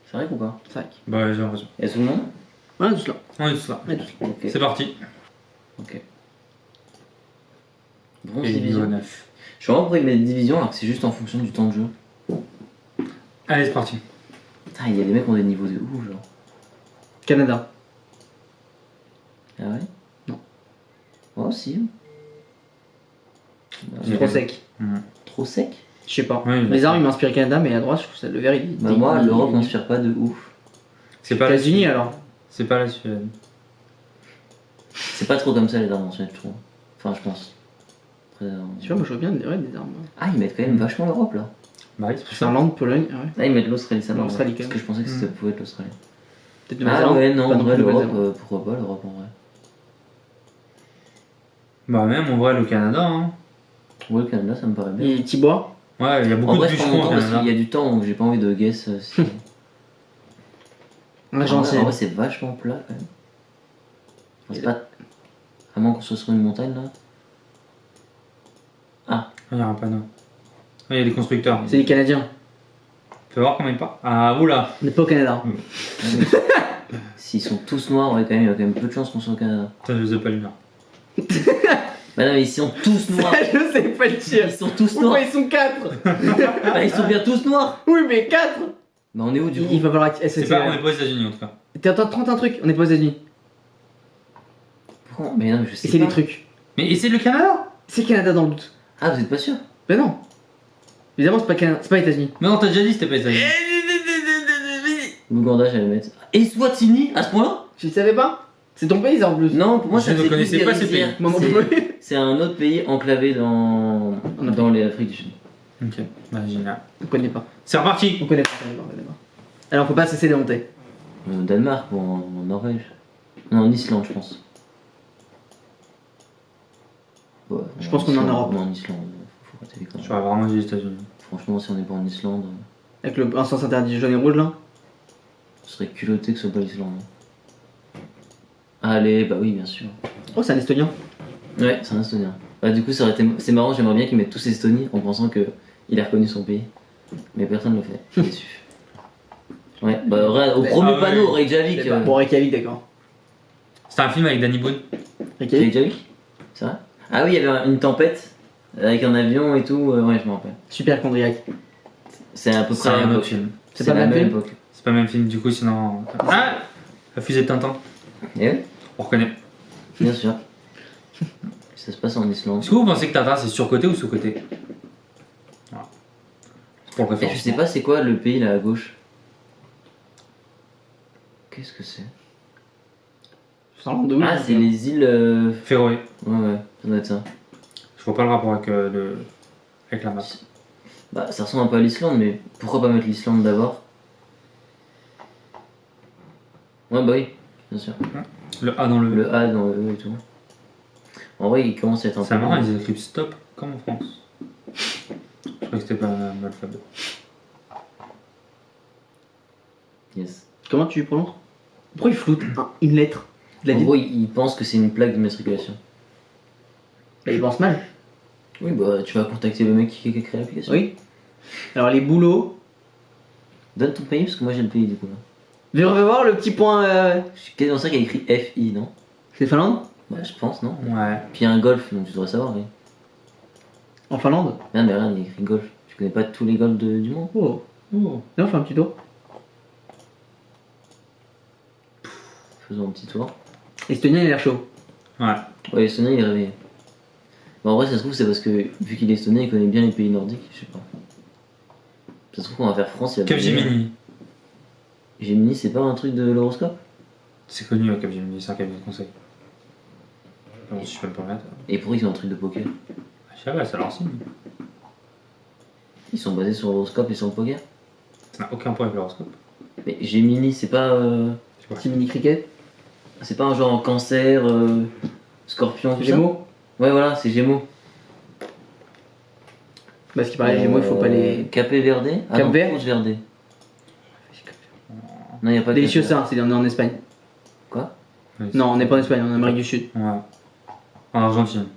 C'est vrai ou pas? C'est vrai. Bah, j'ai l'impression. Et tout le monde? On est tous là. On est tous là. On est tous là. Ok. C'est parti. Ok. Bronze Et niveau division. 9. Je suis vraiment pour mettre division alors que c'est juste en fonction du temps de jeu. Allez, c'est parti. Putain, il y a des mecs qui ont des niveaux de ouf, genre. Canada. Ah ouais? Non. Oh, si. C'est trop sec. Trop sec? Je sais pas. Ouais, Les armes, ils m'inspirent Canada, mais à droite, je trouve ça le vert, il. Bah, moi, l'Europe m'inspire pas de ouf. C'est pas la États-Unis Suède. alors. C'est pas la Suède. C'est pas trop comme ça les armes en Suède, je trouve. Enfin, je pense. Après, Je sais pas, moi je vois bien des armes. Ah, ils mettent quand même vachement l'Europe là. Bah oui, c'est pour ça. Finlande, Pologne, ouais. Là, ils mettent l'Australie, ça marche. L'Australie, quand Parce même. que je pensais que c'était pouvait être l'Australie. Peut-être Ah Nouvelle-Zélande. ouais, non, Pas en non vrai, plus l'Europe, Nouvelle-Zélande. pourquoi pas l'Europe en vrai? Bah, même en vrai, le Canada, hein. Ouais, le Canada, ça me paraît bien. Et Tibois. Ouais, il y a beaucoup En de vrai, je prends mon bûcherons au temps parce Canada. qu'il y a du temps où j'ai pas envie de guess. Si... En Argentine. vrai, c'est vachement plat quand même. Enfin, c'est pas. À moins qu'on soit sur une montagne là. Ah, Ah, il y a un panneau. Ah, il y a des constructeurs. C'est les Canadiens. Fais voir combien il part. Ah, oula. On n'est pas au Canada. s'ils sont tous noirs, ouais, quand même, il y a quand même peu de chances qu'on soit au Canada. Putain, je sais pas l'humeur. Bah non, mais ils sont tous noirs. Je sais pas le Ils tir. sont tous noirs. Pourquoi ils sont 4? Bah, ils sont bien tous noirs. Oui, mais 4. Bah, on est où du coup? Il va falloir. C'est pas, on est pas aux États-Unis en tout cas. T'es en train de tenter un truc, on est pas aux États-Unis. Pourquoi? Mais non, mais je sais Et c'est pas. des trucs. Mais et c'est le Canada? C'est Canada dans le doute. Ah, vous êtes pas sûr? Ben non. Évidemment, c'est pas Canada, c'est pas États-Unis. Mais non, t'as déjà dit c'était pas les États-Unis. L'Ouganda, j'allais mettre. Et Swatini, à ce point-là? Tu le savais pas? C'est ton pays, ça en plus. Non, pour moi, Je ça ne fait connaissais plus pas des ce pays. rizières. Moi non C'est- plus. C'est un autre pays enclavé dans l'Afrique du Sud. Ok, bah génial. On connaît pas. C'est reparti. On connaît pas. On connaît pas. Alors, faut pas cesser de monter. Au Danemark ou en Norvège? Non, en Islande, je pense. Ouais, Je pense qu'on est en Islande, Europe. Non, en Islande. Faut arrêter les conneries. J'aurais vraiment dit les États-Unis. Franchement, si on n'est pas en Islande, Avec le un sens interdit jaune et rouge là. ce serait culotté que ce soit pas l'Islande. Allez, bah oui, bien sûr. Oh, c'est un Estonien. Ouais, c'est un Estonien. Bah, du coup, ça aurait été... c'est marrant, j'aimerais bien qu'ils mettent tous Estonie en pensant qu'il a reconnu son pays. Mais personne ne le fait. Je suis déçu. Ouais, bah, au Mais- premier ah ouais. panneau, Reykjavik. Bon, Reykjavik, d'accord. C'était un film avec Danny Boone. Reykjavik. Reykjavik? C'est vrai? Ah oui, il y avait une tempête avec un avion et tout. Ouais, je me rappelle. Super Condriac. C'est à peu C'est près la un même autre époque. film. C'est C'est pas la le même même film époque. C'est pas le même film du coup, sinon. Ah, la fusée de Tintin. Et oui, On reconnaît. bien sûr. Ça se passe en Islande. Est-ce que vous pensez que Tintin c'est surcoté ou sous-coté? Voilà. C'est pour le Et je référencement. sais pas c'est quoi le pays là à gauche. Qu'est-ce que c'est? Finlande de où Ah, c'est les îles. Féroé. Ouais, ça doit être ça. Je vois pas le rapport avec la map. Bah, ça ressemble un peu à l'Islande, mais pourquoi pas mettre l'Islande d'abord? Ouais, bah oui, bien sûr. Le A dans le. Le A dans le E et tout. En vrai, il commence à être un peu. C'est marrant, ils écrivent stop comme en France. Je crois que c'était pas un alphabet. Yes. Comment tu prononces? Pourquoi il floute une lettre de la En ville? gros, il pense que c'est une plaque d'immatriculation. Bah, il pense mal. Oui, bah tu vas contacter le mec qui a créé l'application. Oui. Alors, les boulots. Donne ton pays, parce que moi j'ai le pays du coup là. Viens voir le petit point. Je suis quasiment sûr qu'il y a écrit FI, non? C'est Finlande? Bah, je pense, non? Ouais. Puis il y a un golf, donc tu devrais savoir, oui. En Finlande? Rien, mais rien, il y a écrit golf. Tu connais pas tous les golfs du monde? Oh. Oh. Viens, on fait un petit tour. Faisons un petit tour. Estonien, il a l'air chaud. Ouais. Ouais, l'estonien il est réveillé. Bah, en vrai, ça se trouve, c'est parce que vu qu'il est estonien, il connaît bien les pays nordiques, je sais pas. Ça se trouve qu'on va faire France, il va Capgemini. Gemini, c'est pas un truc de l'horoscope? C'est connu, Capgemini, c'est un cabinet de conseil. Bon, si je peux me permettre. Et pourquoi ils ont un truc de poker? Je sais pas, ça leur signe. Ils sont basés sur l'horoscope et sur le poker? Ça n'a aucun point avec l'horoscope. Mais Gemini, c'est pas. Petit mini cricket. C'est pas un genre en cancer, scorpion, tout ça? Gémeaux. Ouais, voilà, c'est Gémeaux. Bah, ce qui paraît, Gémeaux, il faut pas les. Capé Verde? Ah Cap non, Vert? Rouge Verde. Non, y a pas de Délicieux Cap ça, c'est on est en Espagne. Quoi? Oui, Non, on n'est pas en Espagne, on est en Amérique du Sud. Ouais. En Argentine.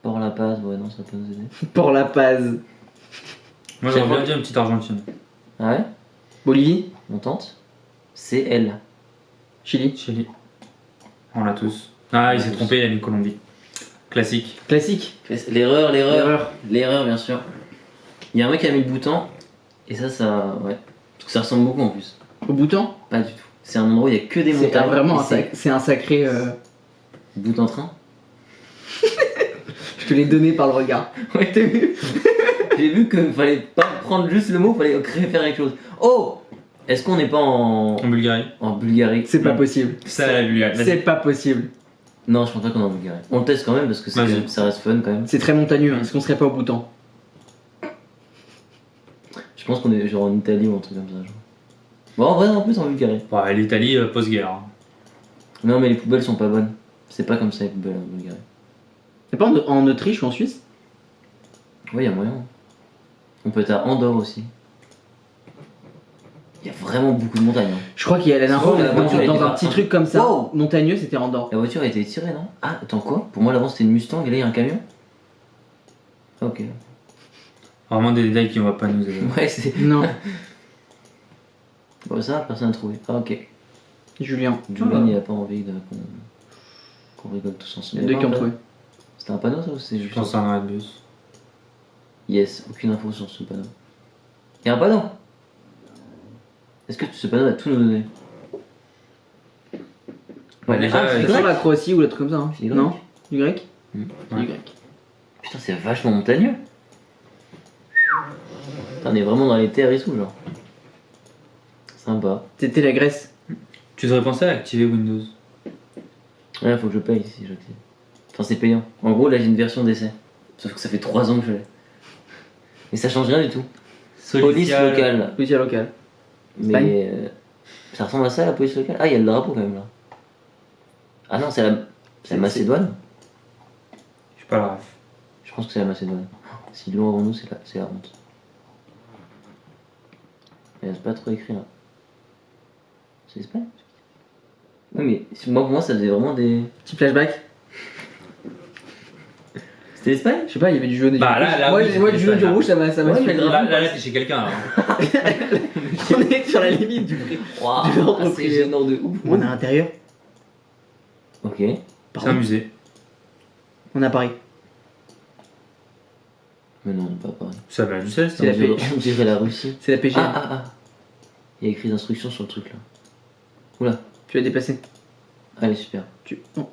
Port La Paz, ouais, non, ça peut nous aider. Port La Paz. Moi, j'aurais bien dit une petite Argentine. Ah ouais? Bolivie, On tente? C'est elle. Chili. Chili. On l'a tous. Ah, il s'est trompé, il a mis Colombie. Classique. Classique. L'erreur, bien sûr. Il y a un mec qui a mis le Bhoutan, et ça, ouais. Parce que ça ressemble beaucoup en plus. Au Bhoutan, Pas du tout. C'est un endroit où il y a que des c'est montagnes. vraiment et c'est un sacré. Bhoutan train. Je te l'ai donné par le regard. Ouais, t'as vu? J'ai vu qu'il fallait pas prendre juste le mot, fallait faire quelque chose. Oh! Est-ce qu'on n'est pas En Bulgarie. en Bulgarie? C'est pas possible. Ça, la Bulgarie. C'est pas possible. Non, je pense pas qu'on est en Bulgarie. On le teste quand même parce que Vas-y. ça reste fun quand même. C'est très montagneux. Est-ce qu'on serait pas au Bhoutan? Je pense qu'on est genre en Italie ou un truc comme ça. Genre. Bon, en vrai, en plus en Bulgarie. Ouais, l'Italie, post-guerre. Hein. Non, mais les poubelles sont pas bonnes. C'est pas comme ça les poubelles en Bulgarie. C'est pas en Autriche ou en Suisse? Ouais, y a moyen. On peut être à Andorre aussi. Il y a vraiment beaucoup de montagnes. Hein. Je crois qu'il y a la dernière fois, on la était voiture dans était un pas- petit truc comme ça. Wow. Montagneux, c'était Andorre. La voiture a été tirée, non? Ah, attends quoi? Pour moi, l'avant c'était une Mustang et là il y a un camion? Ok. Vraiment des détails qui vont pas nous aider. Ouais, c'est. Non, Bon, ça, personne n'a trouvé. Ah, ok. Julien. Julien, il a pas envie qu'on rigole tous Il ensemble. y a deux qui ont trouvé. C'était un panneau ça ou c'est Je juste. pense que c'est un arrêt de bus. Yes, aucune info sur ce panneau. Il y a un panneau! Est-ce que ce panneau va tout nous donner? Ouais, Déjà, c'est C'est grec. sur la Croatie ou le truc comme ça. Hein. C'est grec. Non? Du grec? Hmm. C'est Ouais. du grec. Putain, c'est vachement montagneux. Putain, on est vraiment dans les terres et tout, genre. Sympa. C'était la Grèce. Tu devrais penser à activer Windows. Ouais, faut que je paye si j'active. Enfin, c'est payant. En gros, là, j'ai une version d'essai. Sauf que ça fait 3 ans que je l'ai. Et ça change rien du tout. Police locale. Police locale. Espagne. Mais ça ressemble à ça, la police locale. Ah, il y a le drapeau quand même là. Ah non, c'est la Macédoine. Je suis pas la ref. Je pense que c'est la Macédoine. Si loin avant nous, c'est la honte. Mais c'est pas trop écrit là. C'est Espagne? Oui, mais pour moi, ça faisait vraiment des. Petit flashback. C'était l'Espagne? Je sais pas, il y avait du jaune et du Bah, rouge. là, Moi, oui, moi, c'est du jaune et du ça, rouge, ça m'a Ouais, suffi. mais le Là, t'es chez quelqu'un. Là. On est sur la limite du prix. Waouh, Du ordre c'est privé. gênant de ouf. On est à l'intérieur. Ok. C'est un Pardon. musée. On est à Paris. Mais non, pas pareil. Ça va, je sais, C'est la paix. On dirait la Russie. C'est la PG. Ah. Il y a écrit d'instructions sur le truc là. Oula. Tu l'as déplacé. Allez, super. Non.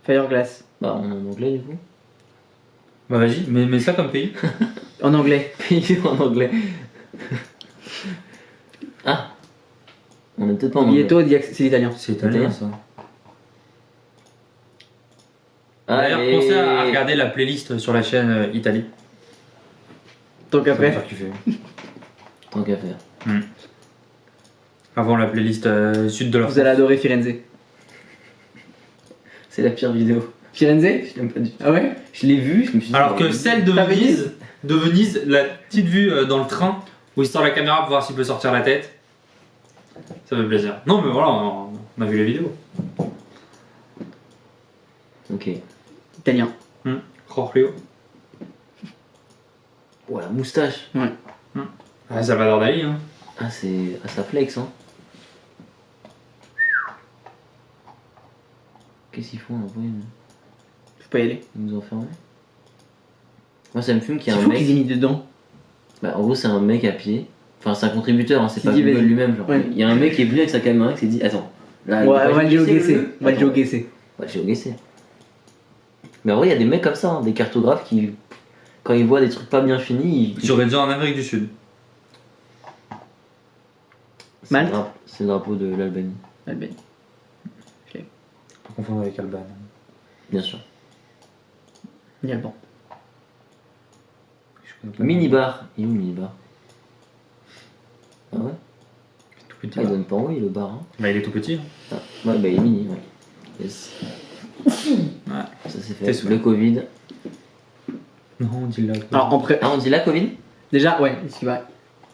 Fireglass. Bah, on est en anglais du coup. Bah vas-y, mets ça comme pays. En anglais. Pays en anglais. Ah. On est peut-être pas en anglais. Lieto, c'est l'italien. C'est italien ça. Allez. D'ailleurs, pensez à regarder la playlist sur la chaîne Italie. Donc Ça va après, me faire kiffer. Tant qu'à faire. Avant la playlist sud de la vous allez adorer Firenze. C'est la pire vidéo. Firenze? Je l'aime pas du tout. Ah ouais? Je l'ai vu, je me suis dit. Alors que celle de T'as Venise, la petite vue dans le train où il sort la caméra pour voir s'il peut sortir la tête, ça fait plaisir. Non mais voilà, on a vu la vidéo. Ok. Italien. Jorge. Oh, la moustache. Ah, Salvador Dali, hein. Ah, c'est. Ah, ça flex, hein. Qu'est-ce qu'ils font là? Oui, Faut pas y aller. ils nous enfermer. Moi, ça me fume qu'il y Il a un faut qu'ils aient mec. mis dedans. Bah, en gros, c'est un mec à pied. Enfin, c'est un contributeur, hein, c'est Qui pas dit, Google vas-y. lui-même. Genre. Ouais. Il y a un mec qui est venu avec sa caméra qui s'est dit attends. Là, Ouais, on va le géoguesser géoguesser. On va le Attends. géoguesser. On va le géoguesser. Mais en vrai, il y a des mecs comme ça, hein, des cartographes qui, quand ils voient des trucs pas bien finis, ils. J'aurais déjà en Amérique du Sud. C'est Malte. C'est le drapeau de l'Albanie, Albanie. Pas confondre avec Alban. bien sûr. Il y a le banc. Je connais pas. Minibar. Il est où le minibar? Ah ouais? Tout petit. Ah, il là. donne pas envie le bar. Hein. Bah il est tout petit. Ah, ouais, bah il est mini, ouais. Yes. Ouais. Ça c'est T'es fait. sûr. Le Covid. Non, on dit là. Alors, Ah, on dit la Covid? déjà, ouais, ce qui va.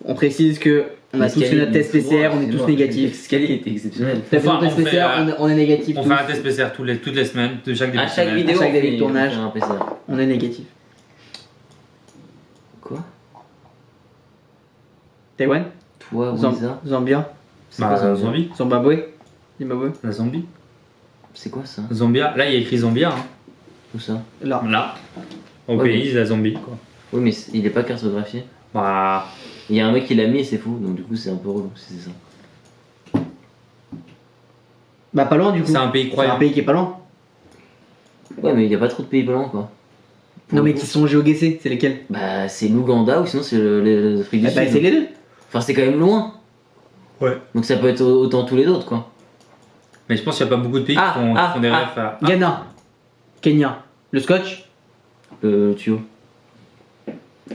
On précise que on a tous fait notre test PCR, on est tous négatifs. L'escalier était exceptionnel. T'as fait Enfin, notre test on fait, PCR, on est négatif. On tous. fait un test PCR toutes les semaines, de chaque début À de chaque semaine. vidéo, À chaque on début de fait- tournage. on fait un PCR. On est négatif. Quoi? Taïwan. Toi, Zam- Wiza. Zambia. C'est quoi Bah, ça Zambie. Zimbabwe. Zimbabwe. La Zambie. C'est quoi ça? Zambia. Là, il y a écrit Zambia. Hein. Où ça? Là. Là. Au Ouais, pays, la Zambie, quoi. Oui, mais il est pas cartographié. Bah. Il y a un mec qui l'a mis et c'est fou, donc du coup c'est un peu relou, si c'est ça. Bah, pas loin du coup. C'est un pays C'est un croyant. pays qui est pas loin. Ouais, mais il y a pas trop de pays blancs quoi. Pour Non, le mais coup. qui sont géoguessés, c'est lesquels? Bah, c'est l'Ouganda ou sinon c'est l'Afrique du Bah, Sud. c'est les deux. Enfin, c'est quand même loin. Ouais. Donc ça peut être autant tous les autres quoi. Mais je pense qu'il n'y a pas beaucoup de pays qui font des refs à. Ghana. Kenya. Le scotch. Le tuyau.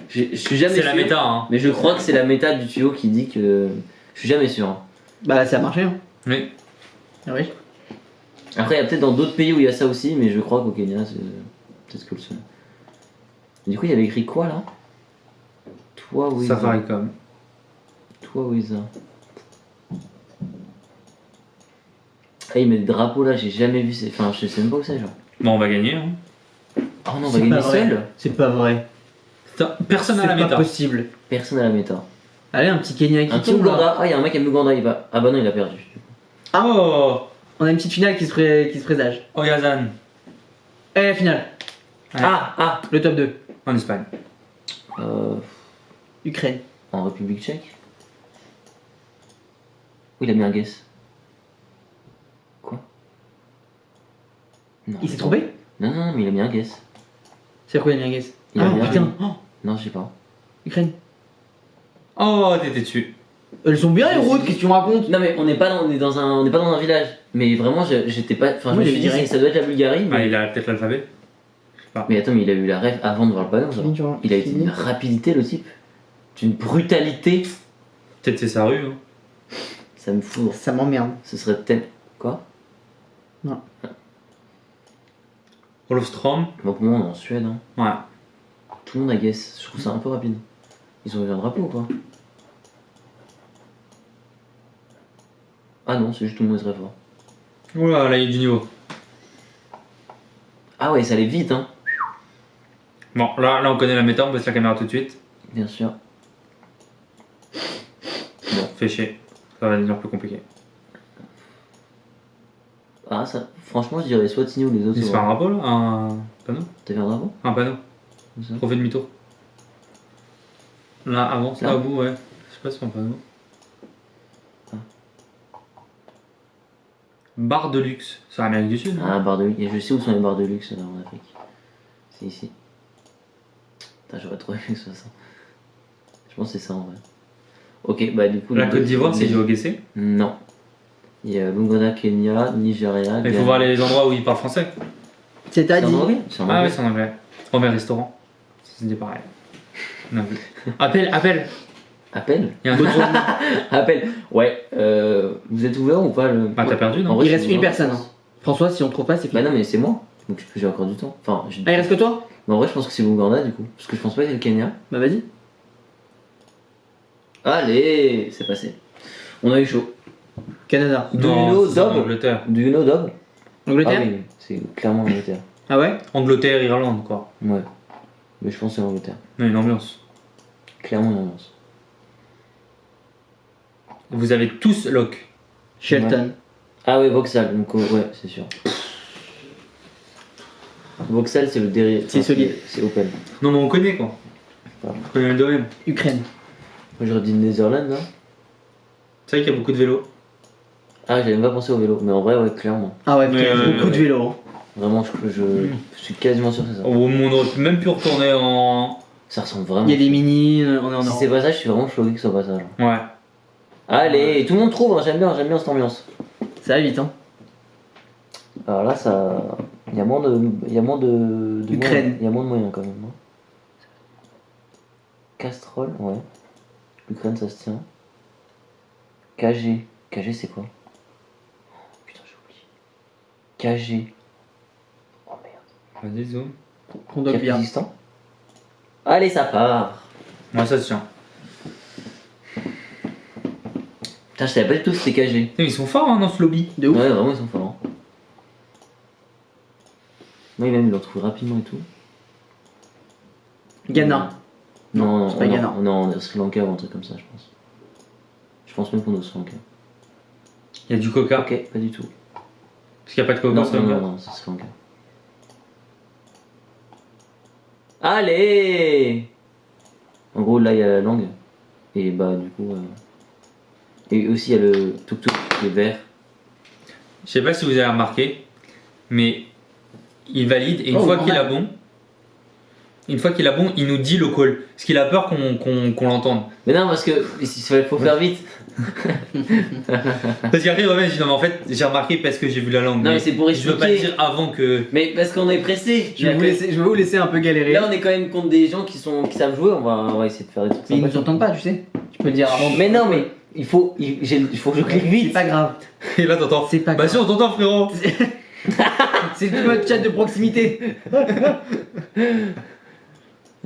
Je suis jamais C'est sûr. la méta, hein. Mais je crois que c'est la méta du tuyau qui dit que. Je suis jamais sûr. Hein. Bah, ça a marché, hein. Oui. Ah oui. Après, il y a peut-être dans d'autres pays où il y a ça aussi, mais je crois qu'au Kenya, c'est peut-être que le seul. Du coup, il y avait écrit quoi là? Toi, Wiza. Safaricom. Toi, Wiza. Ah, il met des drapeaux là, j'ai jamais vu. Enfin, je sais même pas où c'est, genre. Bon, on va gagner. Hein. Oh non, on va C'est gagner pas vrai. seul. C'est pas vrai. Personne C'est à la pas méta. possible. Personne à la méta. Allez, un petit Kenya qui Un petit tombe là. Ouganda. Ah, il y a un mec qui aime l'Ouganda, il va. Ah bah non, il a perdu. Oh. On a une petite finale qui se, qui se présage. Oyazan. Et la finale. Ouais. Ah, Le top 2. En Espagne. Ukraine. En République tchèque. Oui, il a mis un guess. Quoi? Non. Il s'est trompé? Non, mais il a mis un guess. C'est quoi, il guess? Il a Ah bien putain. Oh, Non, je sais pas. Ukraine. Oh, t'étais dessus. Elles sont bien les routes, qu'est-ce que tu me racontes? Non mais on n'est pas dans un village. Mais vraiment j'étais pas. Enfin je Moi, me j'ai suis dit direct. ça doit être la Bulgarie. Ah, Mais, il a peut-être l'alphabet. mais attends mais il a eu la rêve avant de voir le panneau. Genre. Il a été d'une rapidité le type. D'une brutalité. Peut-être c'est sa rue. Hein. Ça me fout. Ça m'emmerde. Ce serait tel. Quoi? Olofstrom. Donc moi on est en Suède. Hein. Ouais. Tout le monde a guess. Je trouve ça un peu rapide. Ils ont eu un drapeau ou quoi? Ah non c'est juste tout le monde est très fort. Oula, là il y a du niveau. Ah ouais ça allait vite hein. Bon, là on connaît la méta, on baisse la caméra tout de suite. Bien sûr. Bon, fait chier. Ça va devenir plus compliqué. Ah ça. Franchement je dirais soit Tini ou les autres. C'est pas un drapeau là? Un panneau? T'as vu un drapeau? Un panneau. Comme ça. Trop fait demi-tour. Là, avance, là Là au bout, ouais. Je sais pas si c'est un panneau. Ah. Bar de luxe. C'est l'Amérique du Sud. Ah, barre de luxe. Et je sais où sont les barres de luxe en Afrique. C'est ici. Putain, j'aurais trop aimé que ce soit ça. Je pense que c'est ça en vrai. Ok, bah du coup. La les Côte deux- d'Ivoire, c'est géoguessé. Non. Il y a l'Ouganda, Kenya, Nigeria. Il faut voir les endroits où ils parlent français. C'est à C'est en dit. anglais. C'est en Ah ouais, anglais. c'est en anglais. On va restaurant. C'est pareil. Non, plus. Appel. Appel. Il y a un Appel. Ouais. Vous êtes ouvert ou pas le... Bah, t'as perdu, non En vrai, Il je reste suis une ouvert. personne. Hein. François, si on trouve pas, c'est Bah fini. non, mais c'est moi. Donc j'ai encore du temps. Enfin, Ah, il reste que toi? Mais en vrai, je pense que c'est l'Ouganda du coup. Parce que je pense pas qu'il y ait le Kenya. Bah vas-y. Allez, c'est passé. On a eu chaud. Canada. Do you know c'est en Dob? Angleterre. Do you know Dob? Angleterre? Ah oui, c'est clairement l'Angleterre. Ah ouais? Angleterre, Irlande, quoi. Ouais. Mais je pense que c'est l'Angleterre. Non, une ambiance. Clairement une ambiance. Vous avez tous lock. Shelton. Ah ouais, Vauxhall, donc ouais, c'est sûr. Vauxhall, c'est le derrière. C'est solide. C'est open. Non, mais on connaît, quoi. Ah. On connaît le domaine. Ukraine. Moi j'aurais dit Netherlands là. C'est vrai qu'il y a beaucoup de vélos. Ah, j'avais même pas pensé au vélo, mais en vrai, ouais, clairement. Ah ouais, Mais, putain, beaucoup de ouais. vélos. Hein. Vraiment, je suis quasiment sûr que c'est ça. On aurait même pu retourner en. Ça ressemble vraiment. Il y a des mini, on est en Si Europe. c'est pas ça, je suis vraiment choqué que ce soit pas ça. Genre. Ouais. Allez, tout le monde trouve, hein, j'aime bien cette ambiance. Ça va vite, hein. Alors là, ça. Il y a moins de. Ukraine. moyens. Il y a moins de moyens quand même. Hein. Castrol, ouais. L'Ukraine, ça se tient. KG. KG, c'est quoi? Oh, putain, j'ai oublié. KG. Oh merde. Vas-y, zoom. Condoc Biard. Kyrgyzstan. Allez, ça part. Ouais, ça se tient. Putain, je savais pas du tout que c'était KG. Putain, ils sont forts hein, dans ce lobby. De ouf. Ouais, vraiment, ils sont forts. Hein. Moi, même, ils l'ont trouvé rapidement et tout. Ghana. Non, c'est pas Ghana. Non, Sri Lanka ou un truc comme ça, je pense. Je pense même qu'on est au Sri Lanka. Il y a du coca. Ok, pas du tout. Parce qu'il n'y a pas de coca Non, au Sri non, Lanka. non, non, c'est Sri Lanka. Allez! En gros, là, il y a la langue. Et bah, du coup. Et aussi, il y a le tuk-tuk, le vert. Je sais pas si vous avez remarqué, mais il valide et une Oh, fois pas qu'il a mal. bon, il nous dit le call. Parce qu'il a peur qu'on l'entende. Mais non, parce que il faut faire vite. Parce qu'après il revient et dit non mais en fait j'ai remarqué parce que j'ai vu la langue. Non, mais c'est pour je veux pas le expliquer. dire avant que. Mais parce qu'on est pressé. Je vais vous laisser un peu galérer. Là, on est quand même contre des gens qui savent jouer. On va essayer de faire des trucs Mais ils sympas. nous entendent pas, tu sais. Tu peux le dire avant. Mais non, mais il faut que je clique C'est vite. pas grave. Et là t'entends. C'est pas Bah grave. si on t'entend frérot. C'est du mode chat de proximité.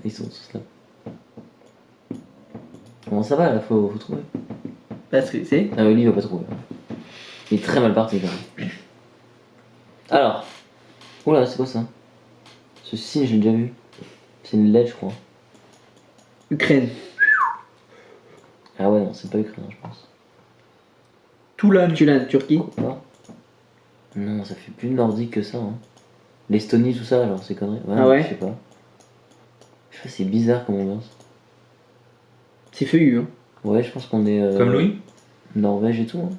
Ils sont tous là. Comment ça va là? Faut trouver. Parce que c'est. Ah oui, lui il va pas trouver. Il est très mal parti quand même. Alors. Oula, c'est quoi ça? Ce signe, j'ai déjà vu. C'est une lettre, je crois. Ukraine. Ah ouais, non, c'est pas ukrainien, je pense. Toulan. Tulan, Turquie. Quoi? Non, ça fait plus nordique que ça. Hein. L'Estonie, tout ça, genre, c'est conneries. Ah ouais? Je sais pas. Je sais pas, c'est bizarre comme ambiance. C'est feuillu, hein. Ouais, je pense qu'on est. Comme Louis. Norvège et tout. Hein.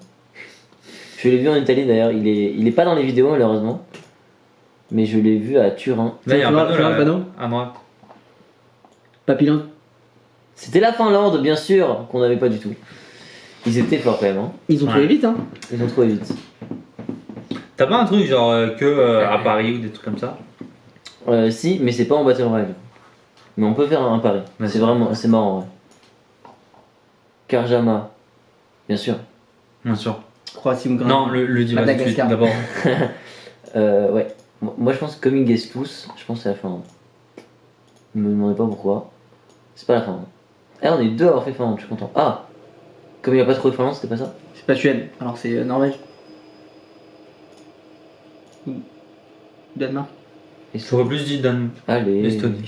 Je l'ai vu en Italie d'ailleurs. Il est pas dans les vidéos malheureusement. Mais je l'ai vu à Turin. Là il y a un Tu vois, panneau tu vois là. le panneau À droite. Papillon. C'était la Finlande, bien sûr, qu'on n'avait pas du tout. Ils étaient forts quand même. Hein. Ils ont Ouais. trouvé vite, hein. Ils ont trouvé vite. T'as pas un truc genre à Paris ou des trucs comme ça? Si, mais c'est pas en Battle Royale. Mais on peut faire un pari. Ouais. C'est marrant, ouais. Karjama, bien sûr. Bien sûr. Croatie, Hongrie. Non, le dis vas-y, Madagascar. d'abord. Ouais. Moi je pense que comme ils guessent tous, je pense que c'est la Finlande. Ne me demandez pas pourquoi. C'est pas la Finlande. Eh, on est deux à avoir fait Finlande, je suis content. Ah! Comme il a pas trouvé Finlande, c'était pas ça? C'est pas Suède. Alors c'est Norvège. Ou Danemark. J'aurais plus dit Dan. Allez. Estonie.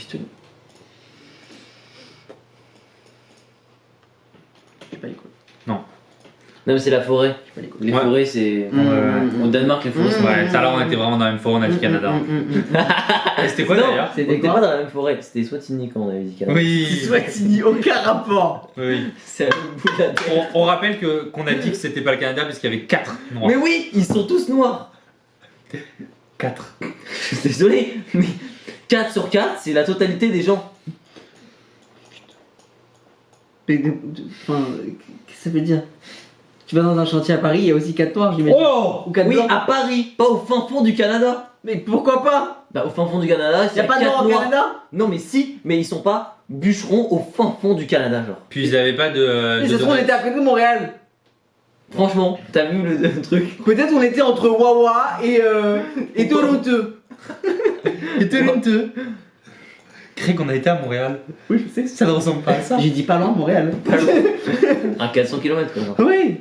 Je sais pas les couilles. Non, mais c'est la forêt. Je sais pas les couilles. Les Ouais. forêts, c'est. Au Danemark, les forêts, c'est. Ouais, tout à l'heure on était vraiment dans la même forêt, on a dit Canada. Et c'était quoi Non. d'ailleurs? On C'était était quoi pas dans la même forêt, c'était Swatini quand on avait dit Canada. Oui. Swatini, aucun rapport. Oui. C'est à l'autre bout de la terre. On rappelle qu'on a dit que c'était pas le Canada parce qu'il y avait 4 noirs. Mais oui, ils sont tous noirs. 4. Je suis désolé, mais 4 sur 4, c'est la totalité des gens. Mais enfin, qu'est-ce que ça veut dire? Tu vas dans un chantier à Paris, il y a aussi 4 noirs, j'imagine. Oh! Ou 4 Oui, blancs. à Paris, pas au fin fond du Canada. Mais pourquoi pas? Bah, au fin fond du Canada, Y a pas de noirs au Canada? Non, mais si, mais ils sont pas bûcherons au fin fond du Canada, genre. Puis ils avaient pas de. Mais ça se trouve, on était à côté de Montréal. Franchement, t'as vu le truc? Peut-être on était entre Wawa et Toronto. Et Toronto. Crée qu'on a été à Montréal. Oui, je sais. Ça ne ressemble pas à ça. J'ai dit pas loin de Montréal. Pas loin. Un 400 km, quoi. Genre. Oui.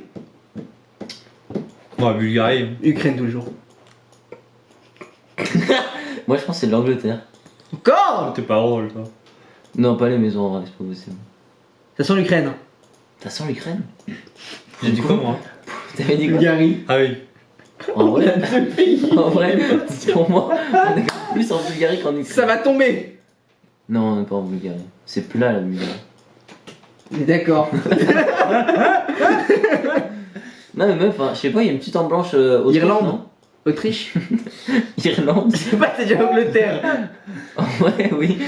Bon, Bulgarie. Ukraine tout le jour. Moi, je pense que c'est de l'Angleterre. Encore? T'es pas drôle, toi. Non, pas les maisons en vrai, c'est pas possible. Ça sent l'Ukraine. T'as sent l'Ukraine? J'ai dit quoi, moi? T'avais dit quoi? Bulgarie. Ah oui. En vrai, Ce pays. en vrai, pour moi, on est plus en Bulgarie qu'en Ukraine. Ça va tomber. Non, on n'est pas en Bulgarie. C'est plus là, la Bulgarie. On est d'accord. Non, mais meuf, je sais pas, il y a une petite en blanche Autriche, Irlande. non? Autriche. Irlande. Je sais pas, t'as déjà Angleterre. Ouais, oui.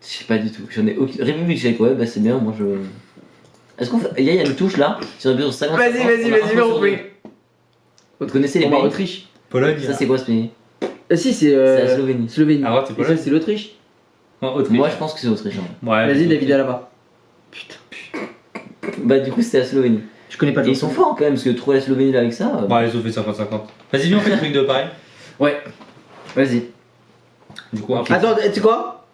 Je sais pas du tout. J'en ai aucune. République tchèque, ouais, bah c'est bien, moi je. Est-ce qu'on fait. Il y a une touche là, sur le 50. Vas-y, on fait. Vous connaissez les On va pays? Autriche. Pologne. Ça, c'est quoi ce pays? Si, c'est. C'est la Slovénie. Slovénie. À droite, c'est Et ça, Pologne. c'est l'Autriche. Non, Autriche. Moi, je pense que c'est Autriche. hein. Ouais. Vas-y, David, à là-bas. Bah, du coup, c'était la Slovénie. Je connais pas Et le ils sont forts quand même, parce que trouver la Slovénie là avec ça. Ouais, ils ont fait 50-50. Vas-y, viens, on fait le truc de pareil. Ouais. Vas-y. Du coup, après. Attends, tu sais quoi?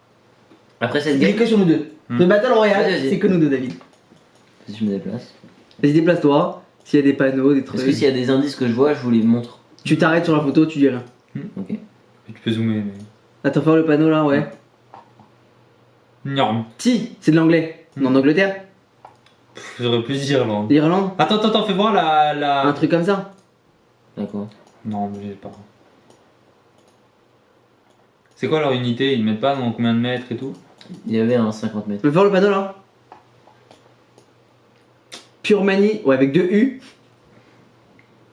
Après cette Il est game, que sur nous deux. Hmm. Le Battle Royale, Vas-y. c'est que nous deux, David. je me déplace. Vas-y, déplace-toi. S'il y a des panneaux, des trucs. Parce que s'il y a des indices que je vois, je vous les montre. Tu t'arrêtes sur la photo, tu dis rien. Ok. Tu peux zoomer, mais. Attends, faire le panneau là, ouais. Norme. Si, c'est de l'anglais. On est en Angleterre. J'aurais plus dit Irlande. L'Irlande? Attends, fais voir la. Un truc comme ça? D'accord. Non, mais j'ai pas. C'est quoi leur unité? Ils mettent pas dans combien de mètres et tout? Il y avait un 50 Tu mètres. peux voir le panneau là? Purmanie, ouais, avec 2 U.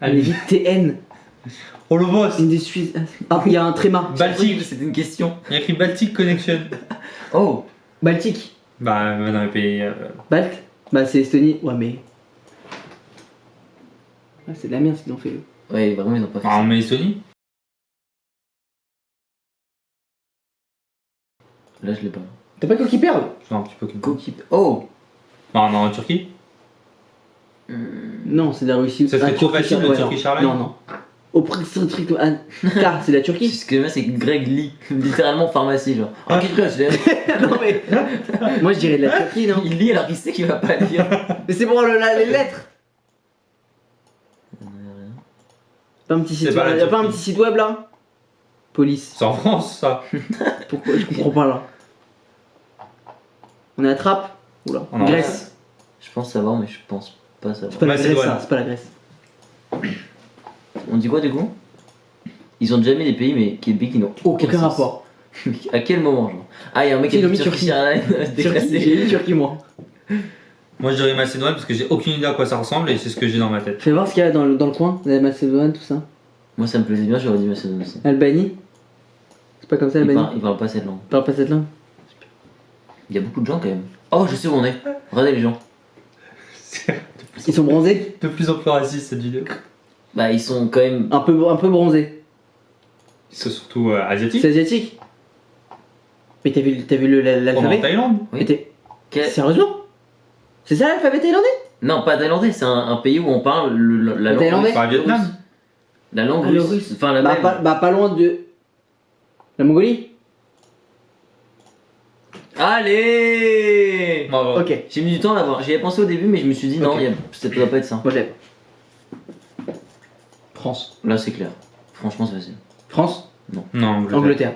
Allez. Allez, TN. Oh le boss! Une des Suisses. Ah, il y a un tréma. Baltique! C'était une question. Il y a écrit Baltic Connection. Oh. Baltique. Bah, dans les pays. Balte? Bah, c'est Estonie. Ouais, mais. Ah, c'est de la merde ce qu'ils ont fait eux. Ouais, vraiment, ils ont pas fait Ah, on ça. met Estonie? Là, je l'ai pas. T'as pas qui perdent? Je fais un petit peu comme Coquille. Oh. Bah, non, en Turquie? Non, c'est de la Russie. Ça serait Ah, trop Turquie, facile, le ouais, Turkish non. Airlines. Non, non. Au prix car c'est la Turquie. Ce que j'aime bien, c'est Greg Lee. Littéralement pharmacie, genre. Ah. Oh, quelque chose, je Non, mais. Moi, je dirais de la Turquie, non? Il lit alors qu'il sait qu'il va pas lire. Mais c'est pour les lettres. Pas un petit C'est site pas la web. Y'a pas un Turquie. petit site web là? Police. C'est en France, ça. Pourquoi? Je comprends pas là. On est à Trappes? Oula. On est en Grèce. Je pense savoir, mais je pense pas C'est savoir. pas la Grèce, Macédoine. ça. C'est pas la Grèce. On dit quoi du coup? Ils ont déjà mis des pays, mais des pays qui n'ont aucun Aucun sens. rapport. À quel moment, genre? Ah, il y a un mec qui Ils a ont mis mis Turkish Turquie. Airlines Turquie, j'ai déclassé. dit Turquie moi. Moi, je dirais Macédoine parce que j'ai aucune idée à quoi ça ressemble et c'est ce que j'ai dans ma tête. Fais voir ce qu'il y a dans le coin, la Macédoine, tout ça. Moi, ça me plaisait bien, j'aurais dit Macédoine aussi. Albanie. C'est pas comme ça Ils Albanie. parlent pas cette langue. Parle pas cette langue. Il y a beaucoup de gens quand même. Oh, je sais où on est. Regardez les gens. Ils sont bronzés. De plus en plus raciste cette vidéo. Bah, ils sont quand même. Un peu bronzés. C'est surtout asiatique. C'est asiatique. Mais t'as vu On est en l'alphabet? Thaïlande. Oui. Mais t'es- Quel- Sérieusement? C'est ça l'alphabet thaïlandais? Non, pas thaïlandais, c'est un pays où on parle la Le langue thaïlandais? russe. Pas Vietnam. La langue Ah, le russe. russe. Enfin, la Bah, même. pas loin de. La Mongolie? Allez Bravo. Ok. J'ai mis du temps à l'avoir. J'y avais pensé au début, mais je me suis dit non, Ok. ça doit pas être ça. Moi j'aime. France. Là, c'est clair. Franchement, c'est facile. France? Non, Angleterre. Angleterre.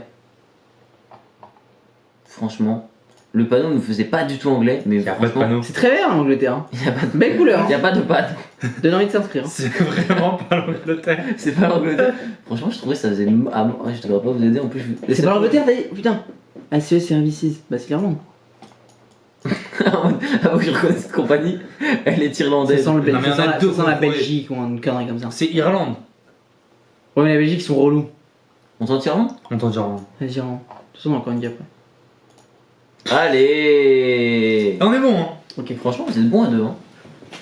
Franchement, le panneau ne faisait pas du tout anglais, mais Il y a pas de franchement, panneau. C'est très vert l'Angleterre. Hein. il y a pas de, Belle couleur. il y a pas de panneau. Donne envie de s'inscrire. Hein. C'est vraiment pas l'Angleterre. C'est pas l'Angleterre. Franchement, je trouvais que ça faisait. Ah, ouais, je devrais pas vous aider en plus. C'est pas l'Angleterre, t'as dit? Putain. ACE Services. Bah c'est l'Irlande. Avant que je reconnaisse cette compagnie, elle est Ça irlandaise. sent, le Non, mais il y en a ça sent deux la qu'on pourrait- Belgique ou une connerie comme ça. C'est Irlande. Ouais, mais la Belgique ils sont relous. On s'en tire un? On t'en dit Irlande. Vas-y, de toute façon, on a encore une gap. Allez Ah, on est bon, hein. Ok. Franchement, vous êtes bon à deux. Hein.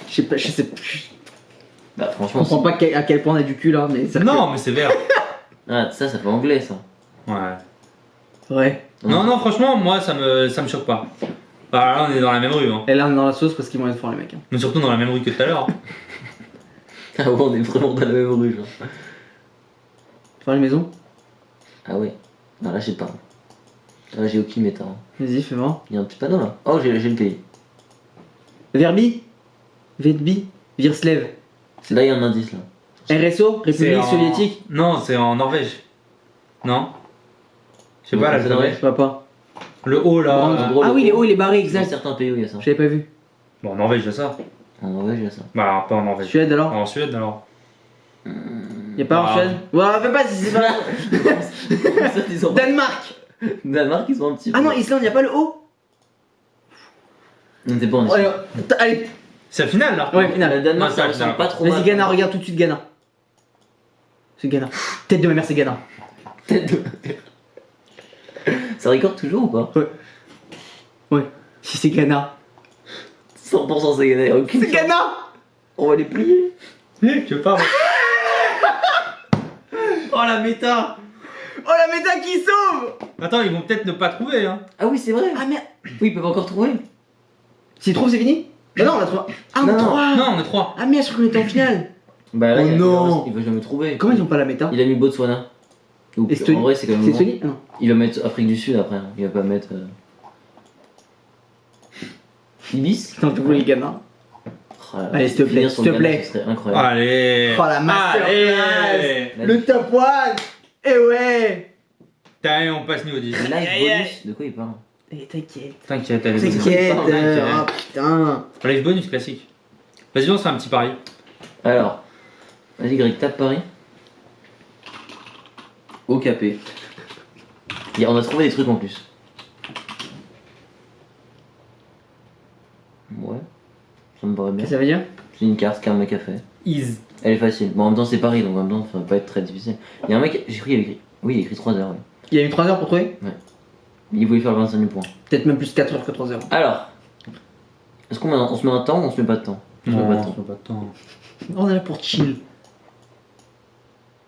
Je sais pas, je Bah, franchement, comprends pas à quel point on a du cul là, mais ça. Non, mais c'est vert. Ah, ça fait anglais ça. Ouais. Ouais. Non, non, franchement, moi, ça me choque pas. Bah, là, on est dans la même rue, hein. Et là, on est dans la sauce parce qu'ils vont être forts, les mecs. Hein. Mais surtout dans la même rue que tout à l'heure. Ah ouais, on est vraiment dans la même rue, genre. Tu vois les maisons? Ah ouais. Non, là, j'ai pas. Là, j'ai aucune méta. Hein. Vas-y, fais voir. Il y a un petit panneau là. Oh, j'ai le pays. Verbi? Vedbi? Virslev? Là, il y a un indice là. RSO? C'est République en- soviétique? Non, c'est en Norvège. Non? Je sais Ouais, pas, c'est la Norvège. Je vois pas. Le haut, là. Brand- gros, Ah le oui, les haut. hauts, il est barré, Dans exact. certains pays où il y a ça. Je l'avais pas vu. Bon, en Norvège, il y a ça. En Norvège, il y a ça. Bah, alors, pas en Norvège. Suède alors? En Suède, alors. Y'a pas en Ah. Suède? Ouais, fais pas si c'est pas. Ils sont pas- Danemark! Danemark, ils sont un petit peu. Ah non, Islande, y'a pas le haut? On était pas en Ouais, allez, C'est la finale, là. ouais, final. Le Danemark, Non, ça c'est ressemble la pas trop Vas-y, mal. Ghana, regarde tout de suite Ghana. C'est Ghana. Tête de ma mère, c'est Ghana. Tête de- Ça recorde toujours ou pas? Ouais. Si c'est Ghana. 100% c'est gagné. Aucune C'est chance. Ghana! On va les plier. Tu veux pas? Oh la méta! Oh la méta qui sauve! Attends, ils vont peut-être ne pas trouver, hein. Ah oui, c'est vrai. Ah merde! Oui, ils peuvent encore trouver. S'il trouve, c'est fini? Bah non, on a 3. Ah, on Non, a non. 3! Non, on est 3. Ah merde, je crois qu'on était en finale! Bah là, Oh il y a- non. il va jamais trouver. Comment ils ont pas la méta? Il a mis Botswana. Ou- Estonie. En vrai, c'est quand même. C'est bon. Estonie? Ah non. Il va mettre Afrique du Sud après. Hein. Il va pas mettre. Ibis. Putain, tu voulais Ghana. Oh là là, Allez, s'il te plaît, finir sur s'il te le Ghana, plaît. ce serait incroyable. Allez. Oh la masterclass! Allez. Le top 1! Eh ouais! T'as on passe niveau 10. Live Aïe, aïe. bonus. De quoi il parle? Eh, t'inquiète. T'inquiète, allez. T'inquiète. T'inquiète. Oh putain. Live bonus classique. Vas-y, on se fait un petit pari. Alors, vas-y Greg, tape Paris. Au capé. On a trouvé des trucs en plus. Ouais, ça me paraît bien. Qu'est-ce que ça veut dire? C'est une carte qu'un mec a fait. Ease. Elle est facile. Bon, en même temps, c'est Paris, donc en même temps, ça va pas être très difficile. Il y a un mec, j'ai cru qu'il avait écrit. Oui, il a écrit 3 heures, ouais. Il y a eu 3 heures pour trouver? Il voulait faire le 25 000 points. Peut-être même plus 4 heures que 3 heures. Alors, est-ce on se met un temps ou on se met pas de temps? On se met pas de temps. pas de temps. On est là pour chill.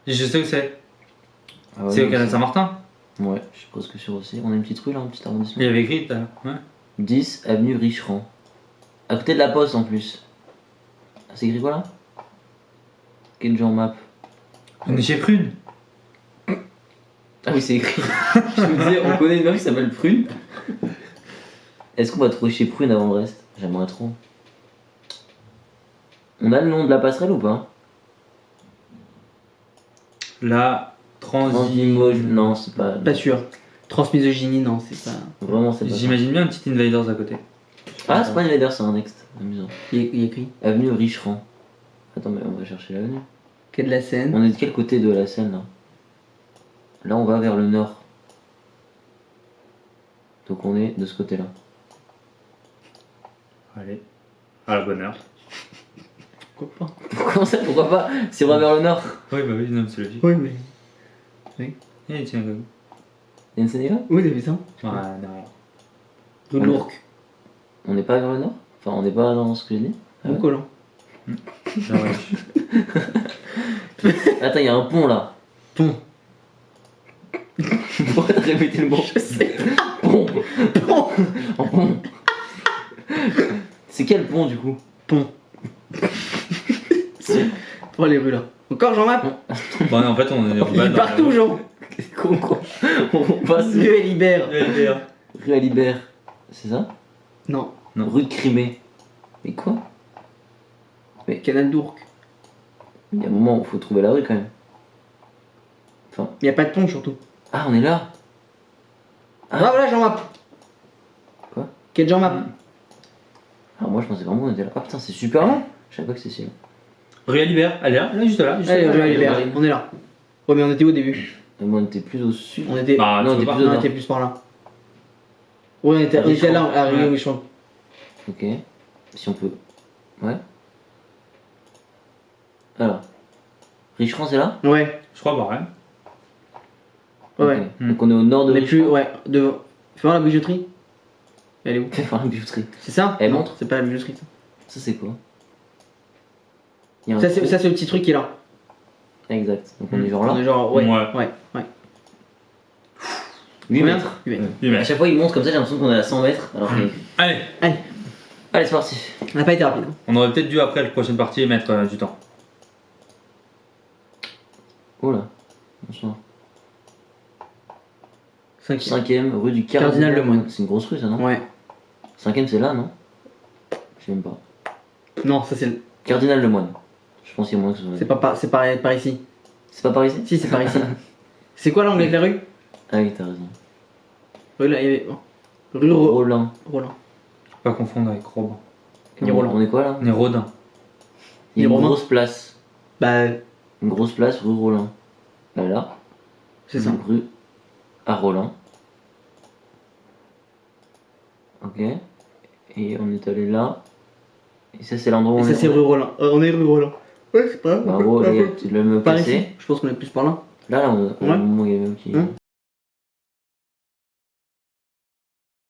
Je sais où c'est. Ah ouais, C'est au non, canal Saint-Martin. Ouais, je suis presque sûr aussi. On a une petite rue là, un petit arrondissement. Il y avait écrit tout à l'heure. Ouais. 10 avenue Richerand. À côté de la poste en plus. Ah, c'est écrit quoi là? Quel genre map? On est chez Prune. Ah oui, c'est écrit. Je me disais, on connaît une meuf qui s'appelle Prune. Est-ce qu'on va trouver chez Prune avant le reste? J'aimerais trop. On a le nom de la passerelle ou pas? La Transimog. Non, c'est pas. Pas sûr. Transmisogynie, non, c'est pas. Vraiment, c'est pas. ça. J'imagine bien un petit Invaders à côté. Ah, c'est pas une Invader, c'est un next. Amusant. Il est écrit. Avenue Richerand. Attends, mais on va chercher l'avenue. Quai de la Seine. On est de quel côté de la Seine là? Là, on va vers le nord. Donc, on est de ce côté-là. Allez. À la bonne heure. Pourquoi pas? Comment ça? Pourquoi pas? Si on va vers le nord. Oui, bah oui, non, c'est logique. Oui, mais. Eh, tiens, go. Il y a une Sénégal? Oui, t'as vu ça? Ouais, non. Rue de l'Ourcq. On n'est pas vers le nord? Enfin, on n'est pas dans ce que j'ai dit? Ah Mon ouais. collant. Ah ouais. Attends, il y a un pont là. Pont. Pourquoi t'as répété le mot? Je sais. Pont. En pont. C'est quel pont du coup? Pont. Pour les rues là. Encore Jean Map? Bon, en fait, on est Il est partout, Jean. C'est con quoi. On passe Rue et Libère. rue Alibert. C'est ça? Non. Non. Rue de Crimée. Mais quoi? Canal d'Ourcq. Il y a un moment où il faut trouver la rue quand même. Enfin. Il n'y a pas de pont surtout. Ah, on est là. Ah, voilà Jean Map. Quoi? Quel Jean Map? Ah, moi je pensais vraiment qu'on était là. Ah putain, c'est super long. Je savais pas que c'était si long. Rue Alibert, elle est là, juste là. Juste Allez, là. Rue et Libère. On est là. Ouais, mais on était où au début? Moi on était plus au sud. On était. Bah, non, tu on peux était pas. plus au Non, on nord. était plus par là. Ouais, on était là, à Rio Ouais. Richemont. Ok. Si on peut. Ouais. Alors. Richerand c'est là? Ouais. Je crois, bah, ouais. Ouais. Ok. Donc on est au nord de On est plus. Richerand. Ouais. Devant. Fais voir la bijouterie. Elle est où? Fais voir la bijouterie. C'est ça? Elle Non, montre. c'est pas la bijouterie. Ça c'est quoi? Il y a un Ça, c'est trou. le petit truc qui est là. Exact. Donc on est genre On là. est genre. Ouais. Ouais. Ouais. Ouais. 8 Combien? mètres. 8 mètres. Oui, À mais. chaque fois il monte comme ça, j'ai l'impression qu'on est à 100 mètres. Alors que. Allez, Allez, c'est parti. On n'a pas été rapide. on aurait peut-être dû après la prochaine partie mettre du temps. Oh là. Bonsoir. 5e. 5ème rue du Cardinal Lemoine. C'est une grosse rue ça, non? Ouais. 5ème c'est là, non? Je sais même pas. Non, ça c'est. Cardinal Lemoine. Je pense qu'il y a moins que ce soit. C'est par ici. C'est pas par ici? Si, c'est par ici. C'est quoi l'angle avec la rue? Ah oui, t'as raison. Rue là, il y avait. Rue Roland. Roland. Pas confondre avec Robin. Ni Roland. On est quoi là? On est Rodin. Il y a Ni une Romain. grosse place. Bah, Une grosse place rue Roland. Bah là. c'est ça. Donc, rue à Roland. Ok. Et on est allé là. Et ça c'est l'endroit où Et on ça est. c'est rue Roland. On est rue Roland. Ouais, c'est pas grave. Bah, en gros, Un les- peu. tu l'as me Par ici. cassé. Je pense qu'on est plus par là. Là, on Ouais. au moment où il y a même qui.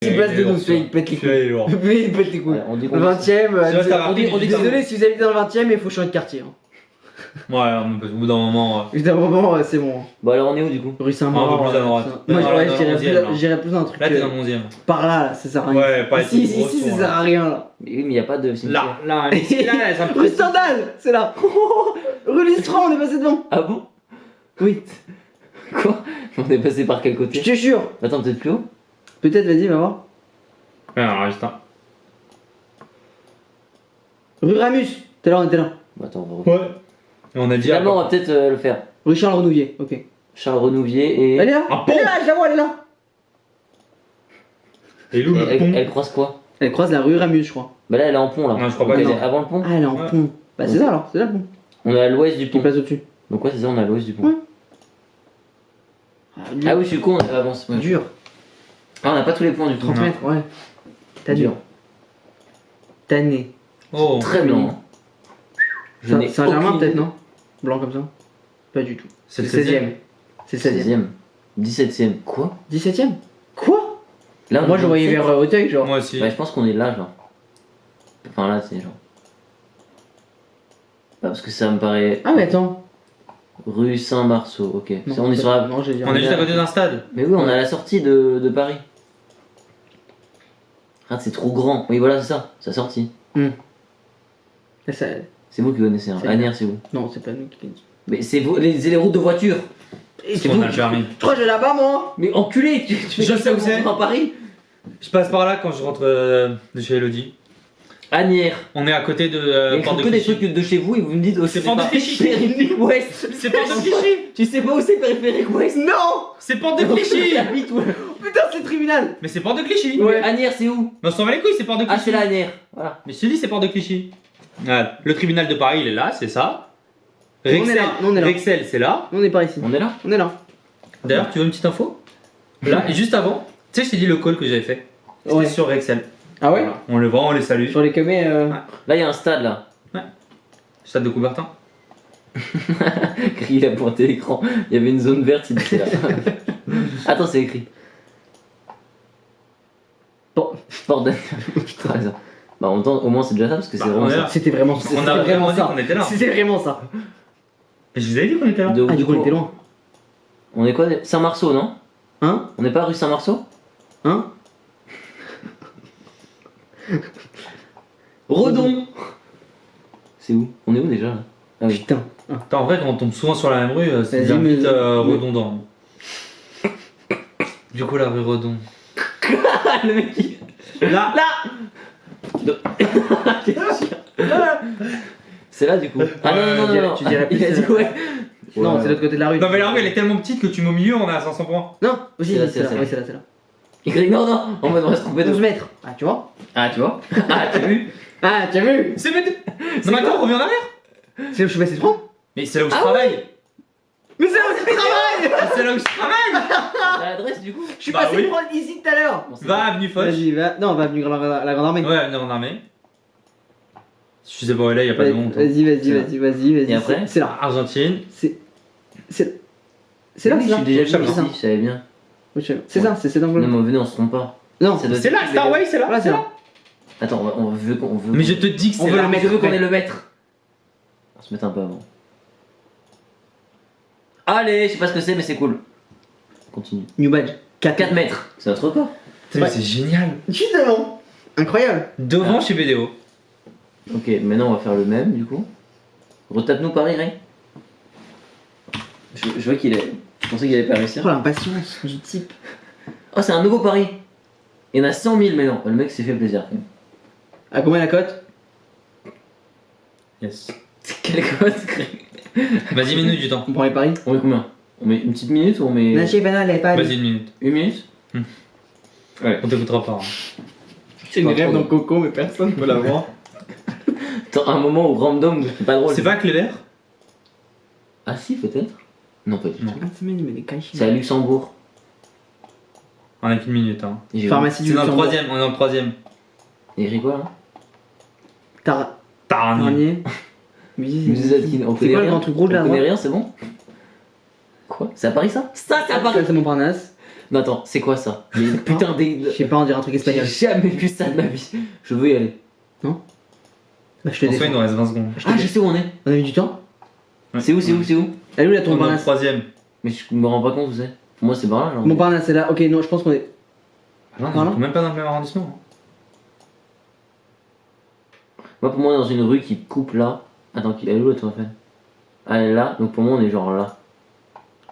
Il passe de nous, celui-là, il pète les couilles. lourd. Oui, il pète les couilles. Ouais, on dit Le qu'on 20ème, Ça, ça va on dit rapide, désolé si vous habitez dans le 20ème, il faut changer de quartier. Hein. Ouais, au bout d'un moment. Évidemment, moment, c'est bon. Bon, alors on est où du coup? Rue Saint-Maur. Un peu plus à droite. Moi, Ouais, ouais, dans je dirais le 11e, là. j'irais plus dans un truc. Là, t'es dans le 11ème. Par là, ça sert à rien. Ouais, pas Ici, avec les gros ici, ça sons, sert là. à rien là. Mais oui, mais il n'y a pas de cimetière. Là, ça me Rue Stendhal, c'est là. Rue Listran, on est passé devant. Ah bon? Oui, Quoi? On est passé par quel je côté? te jure. Attends, peut-être plus haut? Peut-être, vas-y, va voir. Ouais, alors, juste un. Rue Ramus, tout à l'heure on était là. Bah, attends, on va revenir. Ouais. Et on a dit. Finalement, on va peut-être le faire. Rue Charles Renouvier, ok. Charles Renouvier et. Elle est là. Un pont. Elle est là, je la vois, elle est là. Et où le elle, pont elle croise quoi? Elle croise la rue Ramus, je crois. Bah là, elle est en pont là. Non, je crois Donc, pas, elle non. est avant le pont. Ah, elle est en Ouais. pont. Bah, c'est ça alors, c'est là le pont. On est à l'ouest du Qui pont. passe au-dessus. Donc, ouais, c'est ça, on est à l'ouest du pont. Ouais. Ah, Ah oui, je suis con, on avance. Ouais. Dur. Ah, on n'a pas tous les points du tout. 30 Non. mètres, ouais. T'as dur. Tanné. Oh. Très blanc. hein. Je n'ai Saint-Germain aucune peut-être, idée. non? Blanc comme ça? Pas du tout. C'est le 16ème. C'est le 16ème. 16e. 17e. Quoi? 17ème? Quoi? Là, on Moi est je voyais 27. vers Auteuil, genre. Moi aussi. Bah, je pense qu'on est là, genre. Enfin, là, c'est genre. Bah, parce que ça me paraît. Ah, mais attends. Rue Saint-Marceau, ok. Non, on est sur la. Non, j'ai dit. On est juste à côté d'un stade. Mais oui, on est à la sortie de Paris. Ah, c'est trop grand. Oui, voilà, c'est ça. C'est la sortie. Ça- C'est vous qui connaissez. Hein. C'est Agnières, c'est vous. Non, c'est pas nous qui dit. Mais c'est vous, les routes de voiture. Parce qu'on a le permis. Toi, je vais là-bas, moi. Mais enculé, tu fais Je comme sais ça où c'est. à Paris. Je passe par là quand je rentre de chez Elodie. Agnières. On est à côté de Il y a Porte de que des Clichy. trucs de chez vous et vous me dites oh, C'est Porte de Clichy. Périphérique Ouest. C'est Porte de Clichy. Tu sais pas où c'est Périphérique Ouest? Non. C'est Porte de Clichy. T'habites où? Putain, c'est le tribunal. Mais c'est Porte de Clichy. Ouais. Agnières, c'est où? Mais on s'en va les couilles, c'est Porte de Clichy. Ah, c'est là, Agnières. Voilà. Mais je te dis, c'est Porte de Clichy. Voilà. Le tribunal de Paris, il est là, c'est ça. On est Rexel, là, on est là. Rexel, c'est là. On n'est pas ici. On est là? On est là. D'ailleurs, tu veux une petite info? Là, et juste avant, tu sais, je t'ai dit le call que j'avais fait. C'était Ouais. sur Rexel. Ah ouais? Voilà. On le voit, on les salue. Sur les comets. Là, il y a un stade là. Stade de Coubertin. Il a pointé l'écran. Il y avait une zone verte, il était là. Attends, c'est écrit. Porte d'Agnières. Putain, raison. Bah, en même temps, au moins, c'est déjà ça parce que c'est Bah, vraiment on est ça. là. C'était vraiment ça. On a C'était vraiment dit ça. qu'on était là. C'était vraiment ça. Mais je vous avais dit qu'on était là. De- Ah, du coup, on était loin. On est quoi? Saint-Marceau, non? Hein? On n'est pas rue Saint-Marceau? Hein? Redon. C'est où? On est où déjà là? Ah oui. Putain. Attends, en vrai, quand on tombe souvent sur la même rue, c'est Vas-y, bien mais- vite redondant. Du coup, la rue Redon. Ah, le mec il... Là, C'est là du coup. Ah non, non, non, non. tu dirais plus Il a dit ça. ouais. Non, c'est de l'autre côté de la rue. Non, mais la rue, elle est tellement petite que tu mets au milieu, on est à 500 points. Non, aussi, C'est là, c'est c'est là, là. c'est là. Oui, c'est là, c'est là. Il crie non, non. En mode on va se tromper de. 12 mètres. Ah, tu vois? Ah, tu vois? Ah, t'as vu? Ah, tu as vu? C'est bête. Non, mais attends, on revient en arrière. C'est où je suis passé 30? Mais c'est là où je Ah travaille. Mais c'est là où tu travailles! C'est là où je travaille. T'as l'adresse du coup? Je suis Bah passé oui. prendre ici tout à l'heure! Bon, c'est Va bon. avenue Foch. Vas-y, va. Non, va venir la Grande Armée. Ouais, venir en armée. Je sais pas où elle est, y a pas de nom. Vas-y, vas-y, C'est là. vas-y, vas-y, vas-y. Et après C'est là. Argentine. C'est là, Oui, c'est je là. suis déjà C'est venu ça. ici, je savais bien. C'est ça, c'est cet Non, angle. mais venez, on se trompe pas. Non, Ça doit C'est être- là, Starway, c'est là. voilà, c'est là. Attends, on veut qu'on veut. Mais je te dis que On c'est veut là. le mettre. Je veux qu'on ait le maître. On se met un peu avant. Allez, je sais pas ce que c'est, mais c'est cool. Continue. New badge. 4 mètres. C'est notre record. Putain, mais c'est génial. Justement. Incroyable. Devant chez BDO. Ok, maintenant on va faire le même du coup. Retape-nous Paris, Ray. Je vois qu'il est. Je pensais qu'il allait pas réussir. Oh l'impatience du type. Oh, c'est un nouveau Paris. Il y en a 100 000 maintenant. Le mec s'est fait plaisir. quand même. À combien la cote? Yes. Quelle cote? Vas-y, minute du temps. On prend les paris? On met combien? On met une petite minute ou on met. Nachi Banal, elle est pas. Vas-y, une minute. Une minute? On t'écoutera pas. hein. C'est une rêve dans Coco, mais personne peut la voir. Attends, un moment où random, c'est pas drôle. C'est pas Cléber? Ah si, peut-être. Non, pas du tout. Non. Ah, c'est mais des cailloux. C'est à Luxembourg. On a qu'une minute. Hein. Et j'ai- Pharmacie du C'est dans le Luxembourg. troisième, on est dans le troisième. Il écrit quoi là? Tarnier. Tarnier. Musée Zadkine. On C'est connaît quoi le rien. grand truc rouge On là? connaît rien, c'est bon? Quoi? C'est à Paris ça? Ça, c'est à Paris! Ça, c'est Montparnasse. Non, attends, c'est quoi ça? Il y a une putain Je sais pas, on dirait un truc J'ai espagnol. jamais vu ça de ma vie. Je veux y aller. Bah, je te François, il défends. nous reste 20 secondes. Ah, je sais où on est. On a eu du temps? Ouais. C'est où, c'est où, c'est où? Elle est où la On est dans le Montparnasse? troisième. Mais je me rends pas compte où c'est. Pour moi, c'est par là. Genre. Montparnasse, c'est là. Ok, non, je pense qu'on est. Non, Voilà. on est même pas dans le même arrondissement. Moi, pour moi, dans une rue qui coupe là. Attends, elle est où la tour Eiffel? Ah, elle est là. Donc pour moi, on est genre là.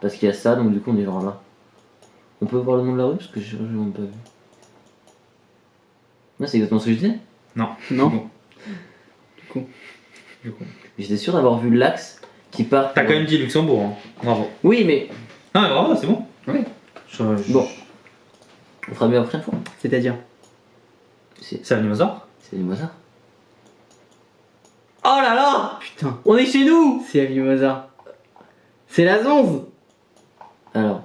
Parce qu'il y a ça, donc du coup, on est genre là. On peut voir le nom de la rue? Parce que je n'ai pas vu. Non, c'est exactement ce que je disais. Non? Bon. J'étais sûr d'avoir vu l'axe qui part. T'as quand même dit Luxembourg. Hein. Bravo. Oui, mais Ah, mais bravo, c'est bon. Oui. Je- bon. On fera mieux la prochaine fois. C'est-à-dire? C'est avenue Mozart. C'est du Mozart. Oh là là! Putain, On est chez nous! c'est Avenue Mozart. C'est la 11. Alors,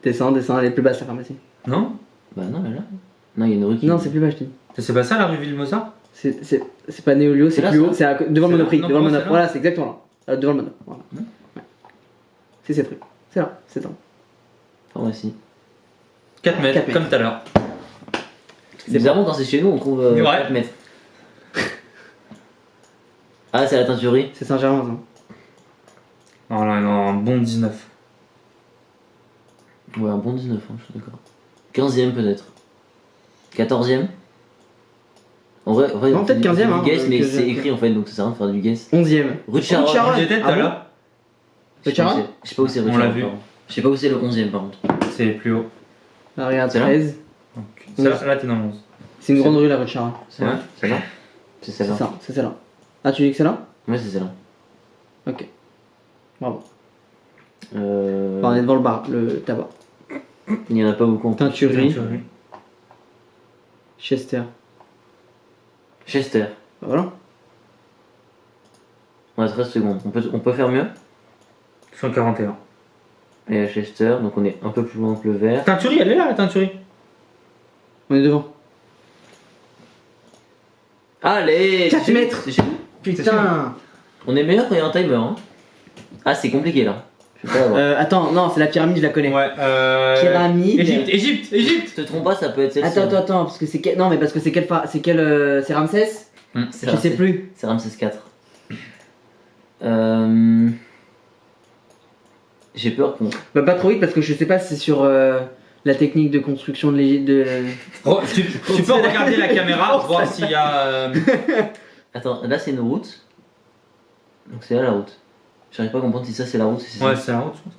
Descends, elle est plus basse la pharmacie. Non? bah non, elle est là. Non, il y a une rue qui. Non, c'est plus bas, je te dis. C'est pas ça la rue Ville-Mozart? C'est pas Néolio, c'est là, plus ça haut, c'est devant le C'est là. Monoprix. Non, Devant le c'est Monoprix. là. Voilà, c'est exactement là. Devant le Monoprix. Voilà. Hmm. Ouais. C'est cette rue. C'est là, c'est là. Pharmacie. 4 mètres, 4 mètres. comme tout à l'heure. Bizarrement, quand c'est chez nous, on trouve Ouais. 4 mètres. Ah, c'est la teinturerie. C'est Saint-Germain, ça. Oh là, non, un bon 19. Ouais, un bon 19, hein, je suis d'accord. 15ème peut-être. 14ème. En vrai, Non, on peut-être fait 15e, du hein, guess, mais que c'est j'ai- écrit en fait, donc ça sert à rien de faire du guess. 11ème. Rue de Charonne. Charonne. J'étais tout Ah à bon l'heure. Je sais pas où Charonne c'est- je sais pas où c'est rue de On l'a Charonne, vu. par contre. Je sais pas où c'est le 11ème par contre. C'est plus haut. Là, regarde, C'est là 13. Donc, là, t'es dans le 11. C'est une grande rue, la rue de Charonne. C'est là? C'est là? C'est C'est celle-là. ça, c'est celle-là. Ah, tu dis que c'est là? Ouais, c'est celle-là. Ok. Bravo. Euh... Enfin, on est devant le bar, le tabac. Il y en a pas beaucoup en plus. Teinturerie, Chester. Chester. Bah, voilà. On a 13 secondes. On peut faire mieux. 141. Et à Chester, donc on est un peu plus loin que le vert. Teinturie, elle est là, la teinturie. On est devant. Allez! 4 c'est chez nous, mètres. c'est chez nous. Putain. On est meilleur quand il y a un timer. Hein. Ah, c'est compliqué là. Je sais pas l'avoir. Attends, non, c'est la pyramide, je la connais. Ouais, Pyramide. Égypte. Je te trompe pas, ça peut être celle-ci. Attends, parce que c'est quel... Non, mais parce que c'est quel... c'est Ramsès? C'est Je Ramsès- sais plus. C'est Ramsès 4. J'ai peur qu'on. Bah, pas trop vite parce que je sais pas si c'est sur la technique de construction de l'Égypte. Oh, tu peux regarder la caméra, voir s'il y a. Attends, là c'est une route. Donc c'est là la route. J'arrive pas à comprendre si ça c'est la route. Si c'est Ouais, ça. c'est la route, je pense.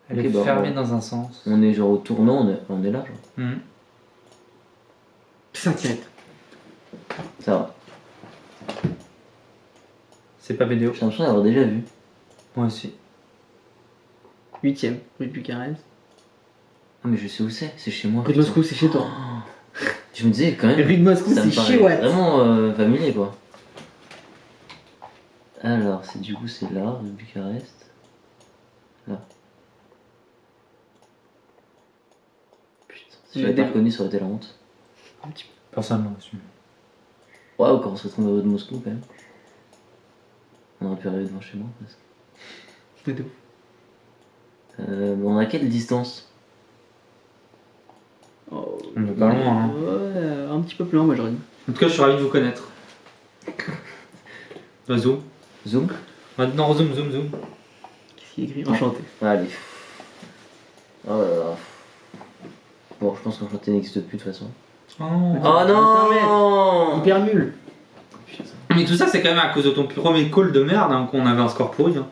Elle Ok, est bah, fermée on- dans un sens. On est genre au tournant, on est là. Genre. 5 mètres. Ça va. C'est pas vidéo. J'ai l'impression d'avoir déjà vu. Moi aussi. 8ème, rue de Bucarest. Ah, mais je sais où c'est chez moi. Rue de Moscou, c'est chez toi. Je me disais quand même. Rue de Moscou, Ça me c'est paraît chez Watt. vraiment familier quoi. Alors, c'est du coup c'est là, rue de Bucarest. Là. Putain, si j'avais Mais pas reconnu, ça aurait été la honte. Personne ne l'a reçu. Waouh, quand on se retrouve à rue de Moscou quand même. On aurait pu arriver devant chez moi presque. C'est tout. On a quelle distance? Oh, On est pas loin, hein. Ouais, un petit peu plus loin, moi j'aurais dit. En tout cas, je suis ravi de vous connaître. Zoom. Zoom? Maintenant, zoom. Qu'est-ce qu'il écrit? Enchanté. Allez. Oh là là. Bon, je pense qu'enchanté n'existe plus de toute façon. Oh. Oh non! Hyper nul. Mais tout ça, c'est quand même à cause de ton premier call de merde hein, qu'on avait un score pourri. Hein.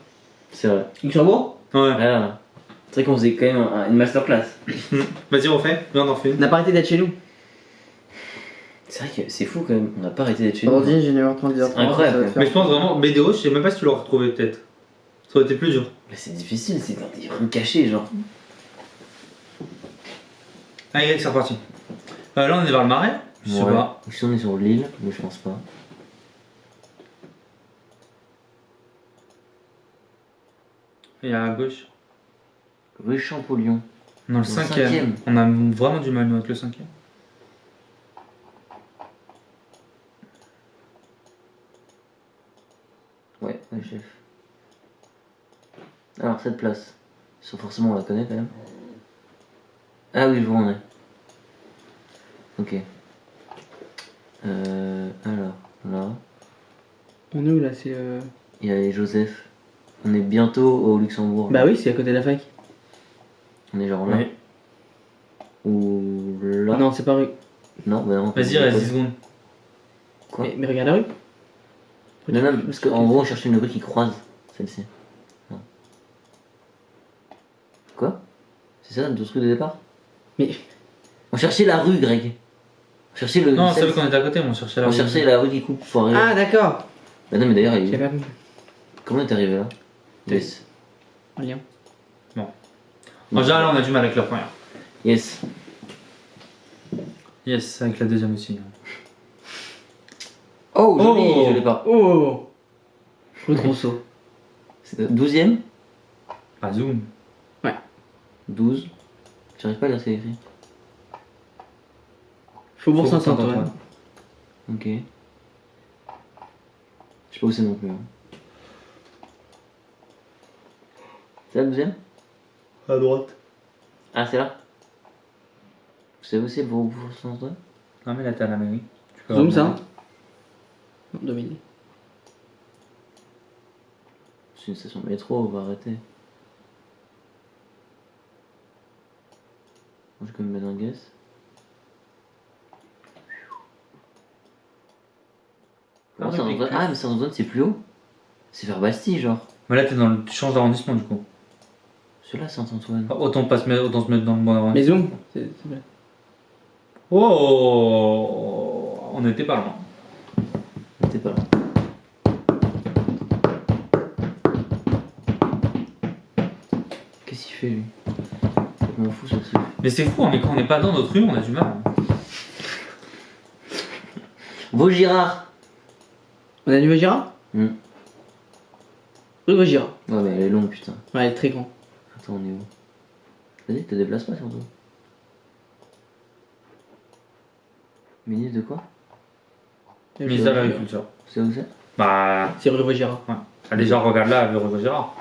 C'est vrai. Luxembourg? Ouais. Voilà. C'est vrai qu'on faisait quand même une masterclass. Vas-y, refais. Viens, on en fait On une. n'a pas arrêté d'être chez nous. C'est vrai que c'est fou quand même, on n'a pas arrêté d'être chez nous. Aujourd'hui, j'ai 9h30, 10h30. Incroyable. Mais je pense vraiment, BDO, je sais même pas si tu l'aurais retrouvé peut-être. Ça aurait été plus dur. Mais c'est difficile, c'est dans des rues cachées, genre. Allez, c'est reparti. Là, on est vers le marais. Je sais pas. Ici, on est sur l'île, mais je pense pas. Et à gauche. Rue Champollion. Non, le Le 5ème. cinquième. On a vraiment du mal nous avec le 5ème. Ouais, chef. Alors, cette place. Ça, forcément, on la connaît quand même. Ah oui, je vois où on est. Ok. Alors, là, On est où là? C'est. il y a les Joseph. On est bientôt au Luxembourg. Bah oui, c'est à côté de la fac. On est genre là. Oui. Ou là. Non, c'est pas rue. Non, bah non. Vas-y, reste 10 secondes. Quoi? Mais regarde la rue. Non, non, parce qu'en gros, on cherchait une rue qui croise celle-ci. Non. Quoi? C'est ça notre truc de départ? Mais. On cherchait la rue, Greg. On cherchait le. Non, c'est celle- vrai qu'on était à côté, mais on cherchait la On rue. cherchait la rue qui coupe pour arriver. Ah, d'accord. Bah non, mais d'ailleurs, J'ai pas vu. comment t'es arrivé là? Yes. En lien. En général, on a du mal avec la première. Yes. Yes, avec la deuxième aussi. Oh, joli, Oh. je l'ai pas. Oh Rue Trousseau. C'est 12ème Ah, zoom. 12. J'arrive pas à lire ce qu'il y a écrit. Faubourg Faubourg Saint-Antoine. Ok. Je sais pas où c'est non plus. Hein. C'est la 12ème? À droite. Ah, c'est là? Vous savez où c'est pour Saint-Antoine? Non, mais là, t'as la même, oui. Tu peux Zoom regarder. ça. Non, Dominique. C'est une station de métro, on va arrêter. Moi, je vais quand même mettre un guess. Ah, Oh, Saint-Antoine. Ah, mais Saint-Antoine, c'est plus haut. C'est vers Bastille, genre. Mais là, tu changes d'arrondissement, du coup. Celui-là, Saint-Antoine. Autant se mettre dans le bon arrondissement. Mais zoom. C'est vrai. Oh, on était pas loin. T'es pas là. Qu'est-ce qu'il fait, lui? Je m'en fous, ce truc. Mais c'est fou, hein, mais quand on n'est pas dans notre rue, on a du mal. Hein. Vaugirard. On a du Vaugirard Hmm. Rue Vaugirard. Ouais, mais elle est longue, putain. Ouais, elle est très grande. Attends, on est où? Vas-y, te déplace pas, surtout. Ministre de quoi? Ministre de l'Agriculture. C'est où c'est? Bah, C'est rue Vaugirard. ouais. Ah, déjà, regarde là, avec Rue Gérard.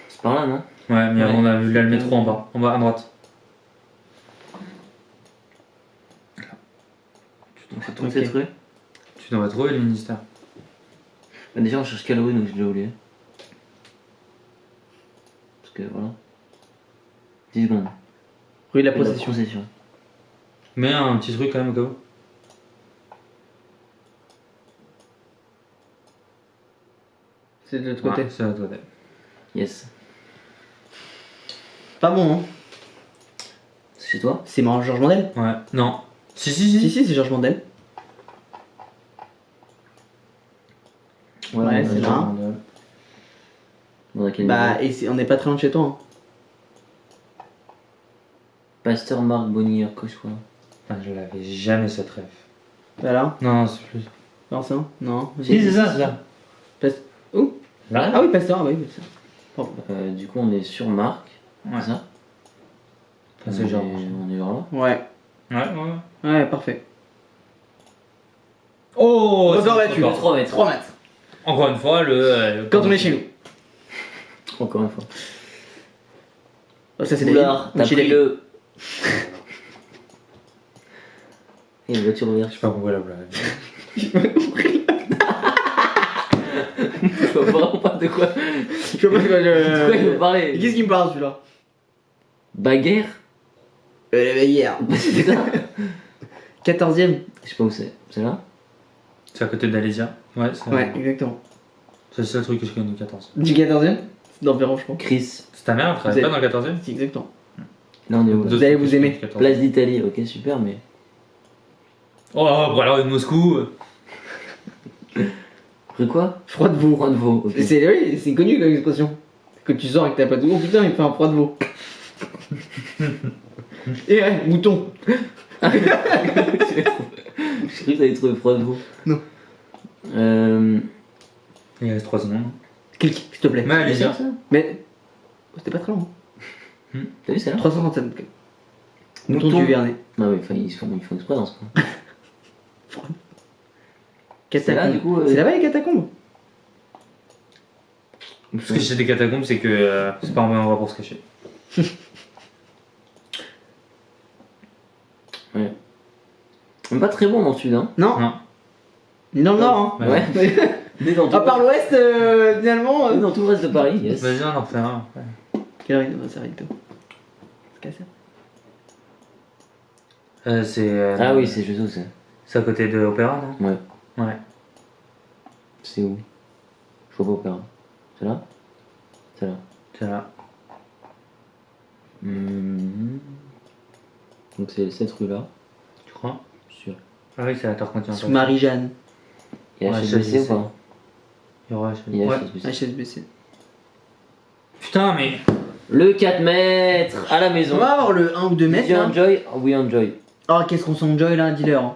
C'est par là, non? Ouais, mais Ouais. on a vu là le métro en bas à droite. On fait toute Ok. cette rue? Tu devrais trouver le ministère. Bah, déjà, on cherche quelle rue, donc j'ai déjà oublié. Parce que voilà. 10 secondes. Rue de la Rue de la Procession. Procession. Mais un petit truc quand même au cas où. C'est de l'autre côté. Ouais, c'est à l'autre côté. Yes. Pas bon, hein. C'est chez toi? C'est marrant, Georges Mandel. Ouais, non. Si. Si, c'est Georges Mandel. Ouais, c'est là. Dans quel Bah, niveau? et on n'est pas très loin de chez toi. Hein. Pasteur Marc Bonnier, quoi, je crois. Ah, je l'avais jamais cette rêve. Bah là. Non, c'est plus. Non, ça Non. Si, c'est ça, c'est ça. Où Là Ah oui, Pasteur, ah bah oui, Pasteur. Pardon. Du coup, on est sur Marc. Ouais. C'est ça? Ça, c'est genre. On est vers là. Ouais. Ouais. Ouais, parfait. Oh, Record c'est battu. record. 3 mètres. 3 mètres. Encore une fois, Quand on est chez nous. Encore une fois. Oh, ça, c'est Oulard, t'as Chez pris David. le. Et une voiture Je verte. sais pas pourquoi la blague. Je vois vraiment pas de quoi. Je vois pas de quoi De quoi il veut je... parler? Qu'est-ce qui me parle celui-là Baguère? Hier. C'est ça? 14ème. Je sais pas où c'est. C'est là? C'est à côté d'Alésia. Ouais, c'est Ouais, exactement. c'est le seul truc que je connais du 14. Du 14ème C'est dans Véran, je crois. Chris. C'est ta mère, elle travaille Vous pas dans le 14e Si, exactement. Là, on est où là? Vous allez vous aimer. Place d'Italie, ok, super, mais. Oh, voilà, de Moscou. Rue quoi? Froid de veau. Roi de Veau, ok. Oui, c'est connu comme expression. Que tu sors et que t'as pas de oh putain, il fait un froid de veau. Et ouais, mouton. Je croyais que t'allais trouver Froid de Veau. Non. Il reste 3 secondes. Clique, s'il te plaît. Mais Alésia. ça? Mais. Oh, c'était pas très long. T'as vu, c'est là? 337. Mouton Mouton. du Vernet. Bah oui, enfin, ils font exprès dans ce coin. C'est là, du coup. C'est là-bas les catacombes. Ce que je sais des catacombes, c'est que c'est pas un bon endroit pour se cacher. Ouais. On est pas très bon dans le sud, hein. Non. Non. Ni dans le nord, hein. Ouais. Mais dans tout, À part l'ouest, finalement. oui, dans tout le reste de Paris, yes. Vas-y, on en refait un. après. Quelle heure il est? C'est Rito. C'est cassé. C'est. Ah oui, c'est juste où c'est. C'est à côté de l'Opéra, non Ouais. Ouais. C'est où? Je vois pas Opéra. C'est là? C'est là. C'est là. Mhm. Donc c'est cette rue-là, Tu crois je suis sûr. Ah oui, c'est la Terre Sous continentale. Marie-Jeanne. Il y a Ouais, HSBC ou HSBC. pas? Il y aura Il y a Ouais. HSBC. HSBC. Putain, mais. Le 4 mètres à la On maison. va avoir le 1 ou 2 Did mètres you là. enjoy? We enjoy. Oh, qu'est-ce qu'on s'enjoy là, dealer. Hein.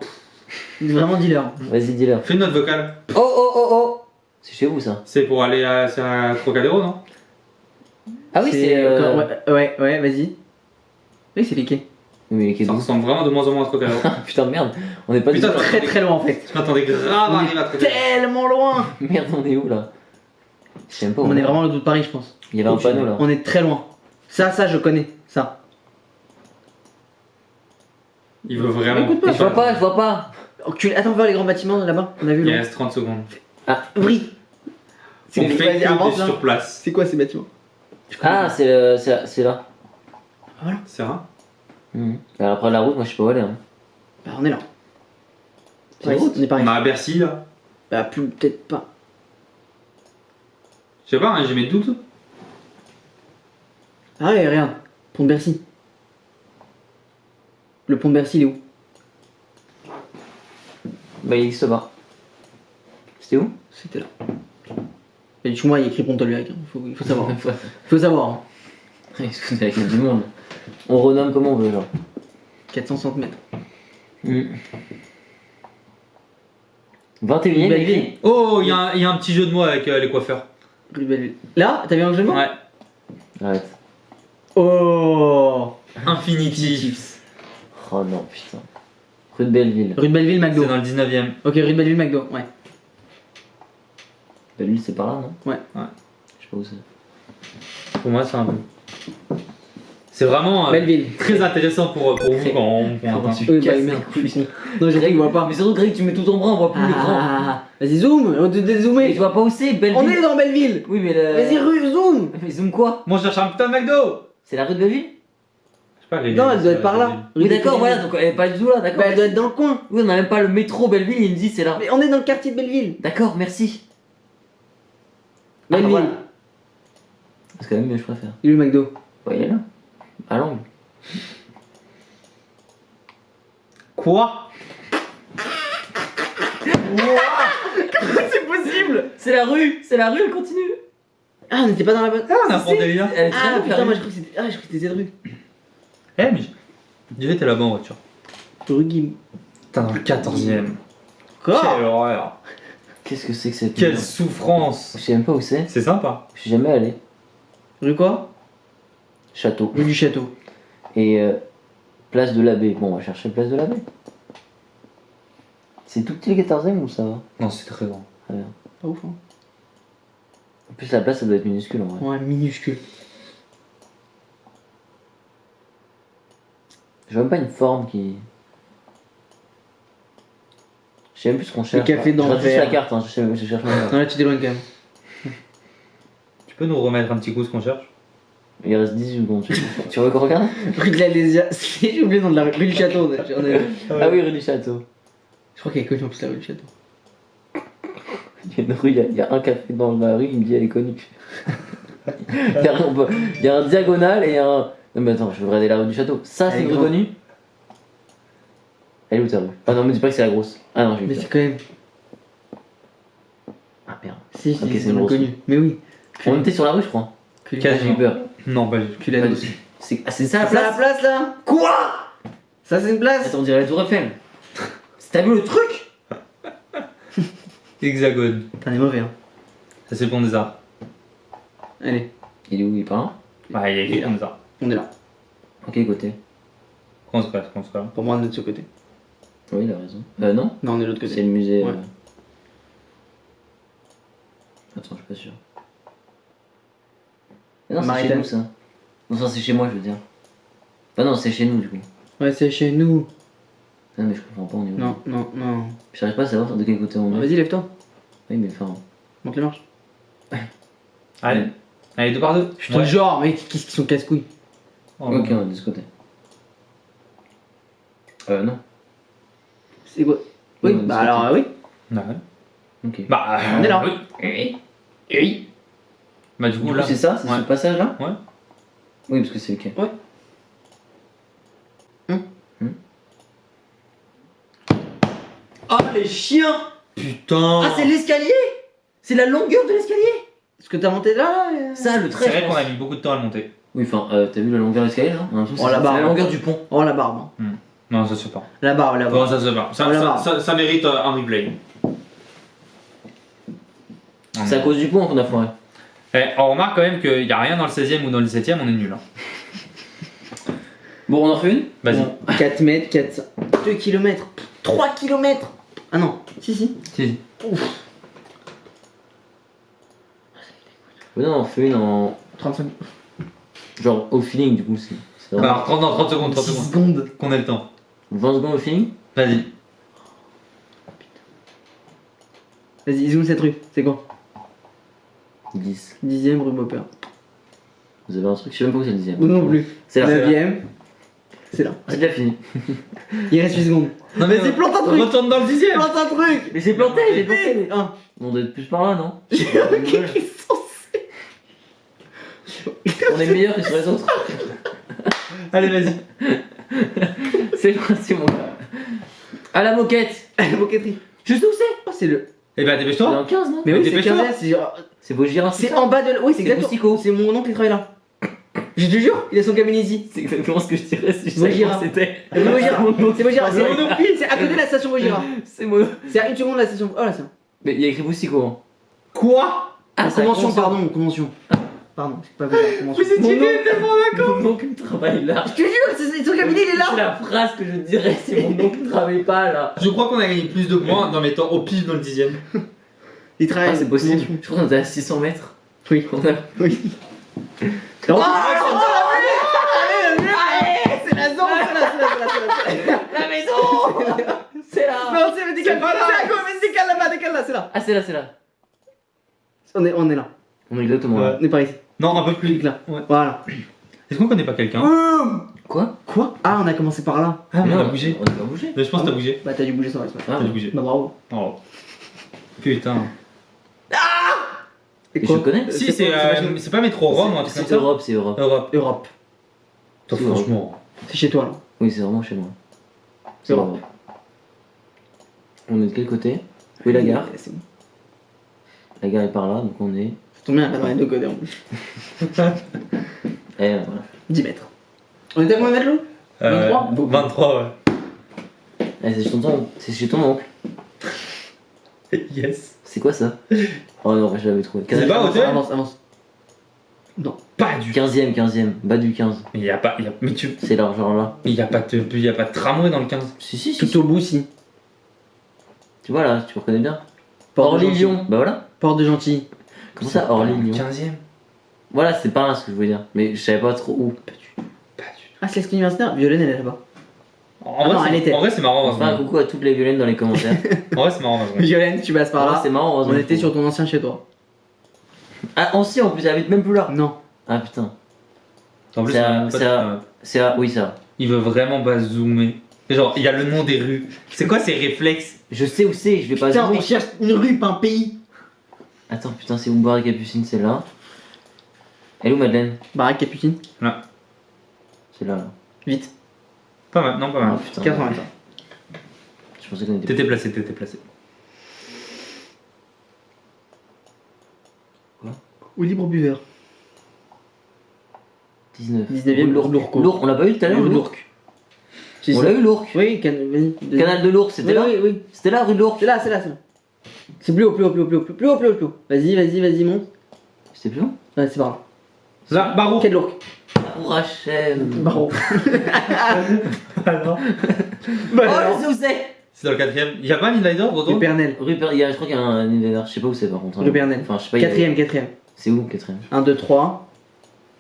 Vraiment dealer. Vas-y, dis-le. Fais une note vocale. Oh, oh, oh, oh. C'est chez vous ça. C'est pour aller à, c'est à Trocadéro, non? Ah oui, c'est. Ouais, vas-y. Oui, c'est les quais. Oui, mais les Ça d'où? ressemble vraiment de moins en moins à Trocadéro. Putain de merde. On est pas du Putain, tout. Très très loin en fait. Je m'attendais grave à arriver à Trocadéro. Tellement loin. Merde, on est où là? Je sais même pas où On est vraiment à l'autre bout de Paris, je pense. Il y avait un panneau là. On est très loin. Ça, je connais. Ça. Il veut vraiment. Écoute Mais je vois pas, je vois pas. Attends, on va voir les grands bâtiments là-bas. On a vu Il le. reste 30 secondes. Oui. On fait vas-y, que avance, des là. sur place. C'est quoi ces bâtiments? Ah, c'est là. C'est vrai? Alors, après la route, moi je sais pas où aller. Hein. Bah, on est là. C'est Ouais, la route. on est pareil. On a à Bercy là. Bah, plus peut-être pas. Je sais pas, hein, j'ai mes doutes. Ah ouais, regarde. Pont de Bercy. Le pont de Bercy, il est où? Bah, il existe pas. C'était où? C'était là. Et du coup, moi, il y a écrit pont de Luac. Il faut savoir. Faut savoir. Hein. Excusez la gueule du monde. On renomme comme on veut, genre. 460 mètres. 21ème Belle écrit. ville. Oh, il y a un petit jeu de mots avec les coiffeurs. Rue Belleville. Là, t'as vu un jeu de mots? Ouais. Arrête. Oh. Infinitif. Oh non, putain. Rue de Belleville. Rue de Belleville, McDo. C'est dans le 19ème. Ok, rue de Belleville, McDo. Ouais. Belleville, c'est par là, non? Ouais. Ouais. Je sais pas où c'est. Pour moi, c'est un peu. C'est vraiment Belleville. très intéressant pour vous quand on entend. Oui, bah merde. Je suis con. Non, j'ai dit, il voit pas. Mais surtout, Greg, tu mets tout ton bras, on voit plus l'écran. Vas-y, zoom. On te Mais dézoomer. tu vois pas où c'est, Belleville. On est dans Belleville. Oui, mais le. Vas-y, rue, zoom. Mais zoom quoi? Moi, je cherche un putain de McDo. C'est la rue de Belleville? Je sais pas, les Non, elle doit être par là. Oui, d'accord, voilà, donc elle est pas du tout là, d'accord. Bah, elle doit être dans le coin. Oui, on a même pas le métro Belleville, il me dit c'est là. Mais on est dans le quartier de Belleville. D'accord, merci. Belleville. voilà. C'est quand même mieux, je préfère. Il est où le McDo? Ouais, il est là. À l'angle. Quoi? C'est possible. C'est la rue, elle continue. Ah, on n'était pas dans la bonne. Ah, on a un délire. Elle est très Ah longue, la putain, moi rue. je crois que c'était. Ah, je crois que c'était cette rue. Eh, mais je dirais t'es là-bas en voiture. Rue Guim. Putain, dans le 14ème. Quoi? Quelle horreur. Qu'est-ce que c'est que cette Quelle merde? souffrance. Je sais même pas où c'est. C'est sympa. Je suis jamais allé. Rue quoi? Château. Rue du Château. Et place de l'abbé. Bon, on va chercher place de l'abbé. C'est tout petit le 14ème ou ça va? Non, c'est très grand. Pas ouf, hein. En plus, la place ça doit être minuscule en vrai. Ouais, minuscule. J'ai même pas une forme qui. Je sais même plus ce qu'on cherche. café Je regarde juste d'enfer. la carte, hein. je cherche même pas. Non, là tu t'éloignes quand même. Tu peux nous remettre un petit coup ce qu'on cherche? Il reste 18 secondes. Tu veux qu'on regarde? Rue de la Lésia. J'ai oublié le nom de la rue. Rue du Château. Ah oui, rue du Château. Je crois qu'elle est connue en plus la rue du Château. Il y a une rue, il y a un café dans la rue, il me dit elle est connue. Il y a un diagonal et un. Non mais attends, je veux regarder la rue du Château. Ça Elle c'est est une rue grande. connue? Elle est où ta rue? Ah non, mais dis pas que c'est la grosse. Ah non, j'ai eu Mais peur. c'est quand même. Ah merde. Si, Ok, c'est c'est une vraiment grosse connu. Mais oui. On était sur la rue, je crois. Culinaire. J'ai eu peur. Non, pas du tout. Culinaire. C'est ça la C'est la place? place là? Quoi? Ça c'est une place? Attends, on dirait la Tour Eiffel. T'as vu le truc? Hexagone. T'en es mauvais, hein. Ça, c'est le pont des arts. Allez, Il est où? Il est par là? Bah, il y a écrit pont des arts. on est là. Ok, côté. Comment se passe? Pour moi, on est de ce côté. Oui, il a raison. Non? Non, on est de l'autre C'est côté. le musée. Ouais. Attends, je suis pas sûr. Mais non, c'est Maritain. chez nous ça. Non, ça c'est chez moi, je veux dire. Ah non, c'est chez nous du coup. Ouais, c'est chez nous. Non, mais je comprends pas, on est où? Non, non, non. J'arrive pas à savoir de quel côté on est. Vas-y, lève-toi. Oui, mais enfin. Monte les marches. Allez. Allez, 2 par 2. Je te genre, mec, qu'est-ce qu'ils sont casse-couilles. Ok, on est de ce côté. Non. C'est quoi? Oui, Non, bah c'est alors, oui. Ouais. Ok. Bah, On est là. Oui. Oui. Bah, du Du coup, coup, là. c'est ça? C'est Ouais. ce passage là? Ouais. Oui, parce que c'est le quai. Oh, les chiens! Putain. Ah, c'est l'escalier! C'est la longueur de l'escalier! Ce que t'as monté là? Ça, le C'est trait, vrai je qu'on pense. a mis beaucoup de temps à le monter. Oui, enfin, t'as vu la longueur de l'escalier là? Oh, la barre. C'est la longueur du pont. Oh la barbe. Non, ça se fait pas. La barbe, la Non, barbe. ça se fait pas. Voilà. Ça mérite un replay. C'est à cause du pont qu'on a foiré. On remarque quand même qu'il n'y a rien dans le 16ème ou dans le 17ème, on est nul. Hein. Bon, on en refait une? Vas-y. Bon, 4 mètres, 4... 2 km. 3 km. Ah non, si. Si. Ouais, non, on en fait une en. 35 Genre au feeling du coup. C'est Bah, vraiment. alors, 30 secondes, 30 10 secondes. secondes. Qu'on ait le temps. 20 secondes au feeling? Vas-y. Vas-y, zoom cette rue. C'est quoi? 10. 10ème rue Maupert. Vous avez un truc, je sais même pas où c'est le 10ème. Ou non plus. C'est là. 9ème. C'est là. J'ai déjà fini. Il reste 8 secondes. Non, Vas-y, plante un truc. Retourne dans le 10ème. Plante un truc. Mais j'ai planté, j'ai planté. Ah. On doit être plus par là, non? Ok, On est meilleur que sur les autres. Allez, vas-y. C'est mon gars. À la moquette. La moquetterie. Je sais où c'est. Oh, c'est le. Eh ben, C'est dépêche-toi. dans 15, non? Mais oui, c'est dépêche-toi. 15, c'est genre- C'est beau Girard. c'est en bas de. Oui, c'est C'est exactement. Boustico. C'est mon oncle qui travaille là. Je te jure, il a son cabinet ici. C'est exactement ce que je dirais si je Beau savais Girard. où c'était. C'est Vaugirard. C'est Vaugirard. C'est mon oncle. C'est à côté de la station Vaugirard. C'est moi. C'est à 1 seconde de la station. Oh là, c'est. Mais il y a écrit Boustico. Hein. Quoi? Ah, c'est Convention, la pardon, convention. Pardon, c'est pas Vaugirard, convention. Vous étiez Mon oncle- tellement d'accord. Mon oncle travaille là. Je te jure, son cabinet il est C'est là. la phrase que je dirais si mon oncle travaillait pas là. Je crois qu'on a gagné plus de points en mettant au pif dans le 10ème. Il travaille. Ah, c'est possible. Convention. Je crois qu'on était à 600 mètres. Oui. On a... Oui. Oh, c'est la zone, c'est là. La maison. C'est là. Non, c'est décale. C'est pas là. C'est à quoi? Mais décale là-bas, décale là, c'est là. Ah, c'est là, c'est là. On est là. On est exactement Ouais. là. On est par ici. Non, un peu plus. Clique là. Ouais. Voilà. Est-ce qu'on connaît pas quelqu'un? Quoi? Quoi? Ah, on a commencé par là. Ah, mais on Non, a bougé. On a pas bougé. Mais je pense que t'as bougé. Bah, t'as dû bouger sans respect. Ah, T'as bougé. Bah, bravo. Oh. Putain. Et Mais je connais. Si, c'est pas Métro Rome ou un truc comme C'est ça? Europe, c'est Europe. Europe. Europe. Toi, C'est franchement. C'est chez toi là. Oui, c'est vraiment chez moi. C'est Europe. Europe. On est de quel côté? Oui, la gare. C'est bon. La gare est par là, donc on est. Ça tombe bien, elle a rien de code en plus. Eh, voilà. 10 mètres. On était à combien de mètres, Lou 23? 23, ouais. Eh, c'est chez ton oncle. Yes. C'est quoi ça? Oh non, je l'avais trouvé. C'est pas hôtel? Avance, avance. Non. Pas du tout. 15ème, bas du 15. Mais y a pas. Mais C'est là, genre là. y a pas de tramway dans le 15. Si. Tout au bout, si. Tu vois là, tu reconnais bien. Porte de Orly-Lyon. Bah voilà. Porte de Gentilly. Comment ça, Orly-Lyon? 15ème. Voilà, c'est pas là ce que je voulais dire. Mais je savais pas trop où. Pas du tout. Ah, c'est l'expo universitaire. Violaine, elle est là-bas. En non, elle était. vrai, c'est marrant. Enfin, un coucou à toutes les violines dans les commentaires. En vrai, c'est marrant. Violaine, tu passes par Ah, là. c'est marrant, On heureusement. était sur ton ancien chez toi. Ah, ancien en plus, elle habite même plus là. Non. Ah putain. En plus, C'est à- pas- c'est à- C'est là, oui, ça. il veut vraiment pas zoomer. Genre, il y a le nom des rues. C'est quoi ces réflexes? Je sais où c'est, je vais pas Putain, zoomer. on cherche une rue, pas un pays. Attends, putain, c'est où Boire et Capucine, c'est là. Elle est où Madeleine? Baraque Capucine. C'est là, là. Vite. Pas mal, non, pas Ah mal. putain. 80 mètres. Je pensais qu'on était. T'étais placé, t'étais placé. Ou libre buveur. 19. 19ème, Lourdes. Lourdes, on l'a pas eu tout à l'heure, Lourdes. Si, On si. l'a eu, Lourdes. Oui, vas-y. Canal de Lourdes, c'était Oui, là. oui, oui. C'était là, rue de Lourdes. C'est là, c'est là, c'est là. C'est plus haut, plus haut, plus haut, plus haut, plus haut, plus haut, plus haut. Vas-y, monte. C'était plus long. Ouais, c'est par là. Là, Barreau. Quel lourd. Pour HM. Barreau. Alors. Bah, Oh, alors. je sais où c'est. C'est dans le 4ème. Y'a pas un Inlider, Rue retourne? Pernel. Je crois qu'il y a un invader. Je sais pas où c'est par contre. hein. Rue Pernel. Enfin, je sais pas. il y a- Quatrième. C'est où, 4ème? 1, 2, 3.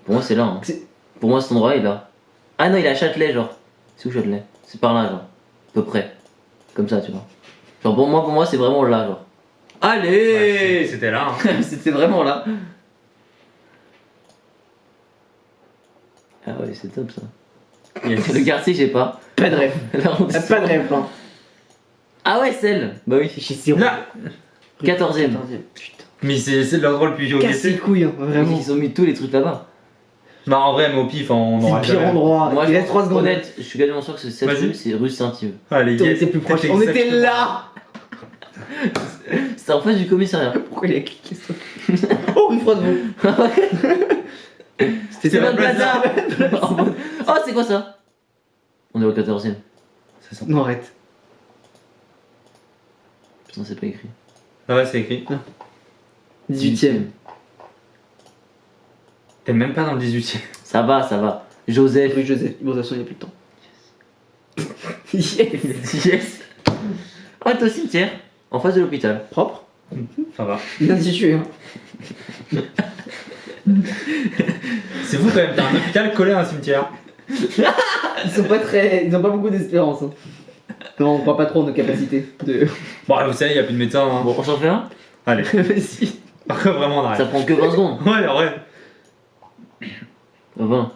Pour moi, c'est là. Hein. C'est- Pour moi, cet endroit est là. Ah non, il est à Châtelet, genre. C'est où Châtelet? C'est par là, genre. À peu près. Comme ça, tu vois. Genre, pour moi, c'est vraiment là, genre. Allez. C'était là. Hein. C'était vraiment là. Ah ouais, c'est top ça. Yes. Le quartier, je sais pas. Pas de rêve. L'arrondissement. Pas de rêve, hein. Ah ouais, celle. Bah oui. Chez Siro. Là. 14ème. Putain. Mais c'est l'endroit le plus Casse les géographie. couilles, hein, vraiment. Ils ont mis tous les trucs là-bas. Bah, en vrai, mais au pif, on C'est aura le pire jamais. endroit. Moi, Il je reste 3 secondes. honnête, je suis quasiment sûr que c'est cette Vas-y. rue, c'est rue Saint-Yves. Allez, On yes. était plus proche. C'était On était exactement- là. C'est en face du commissariat. Pourquoi il a cliqué ça? Oh, rue Froidevaux. C'est la plaza. En mode, oh, c'est quoi ça? On est au 14ème. C'est ça. Non, arrête. Putain, c'est pas écrit. Ah ouais, c'est écrit. 18ème. T'es même pas dans le 18ème. Ça va, ça va. Joseph. Rue Joseph. Bon, de toute façon, il n'y a plus de temps. Yes. Yes. Ah, t'es au cimetière. En face de l'hôpital. Propre. Ça va. Bien situé. Hein. C'est fou quand même, t'as un hôpital collé à un cimetière. Ils sont pas très. Ils ont pas beaucoup d'espérance. Hein. Non, on croit pas trop en nos capacités de. Bon, vous savez, y a plus de médecins. Hein. Bon, on s'en fait un? Allez. Vas-y. Après, vraiment, on Ça arrête. prend que 20 secondes. Ouais, en vrai. 20.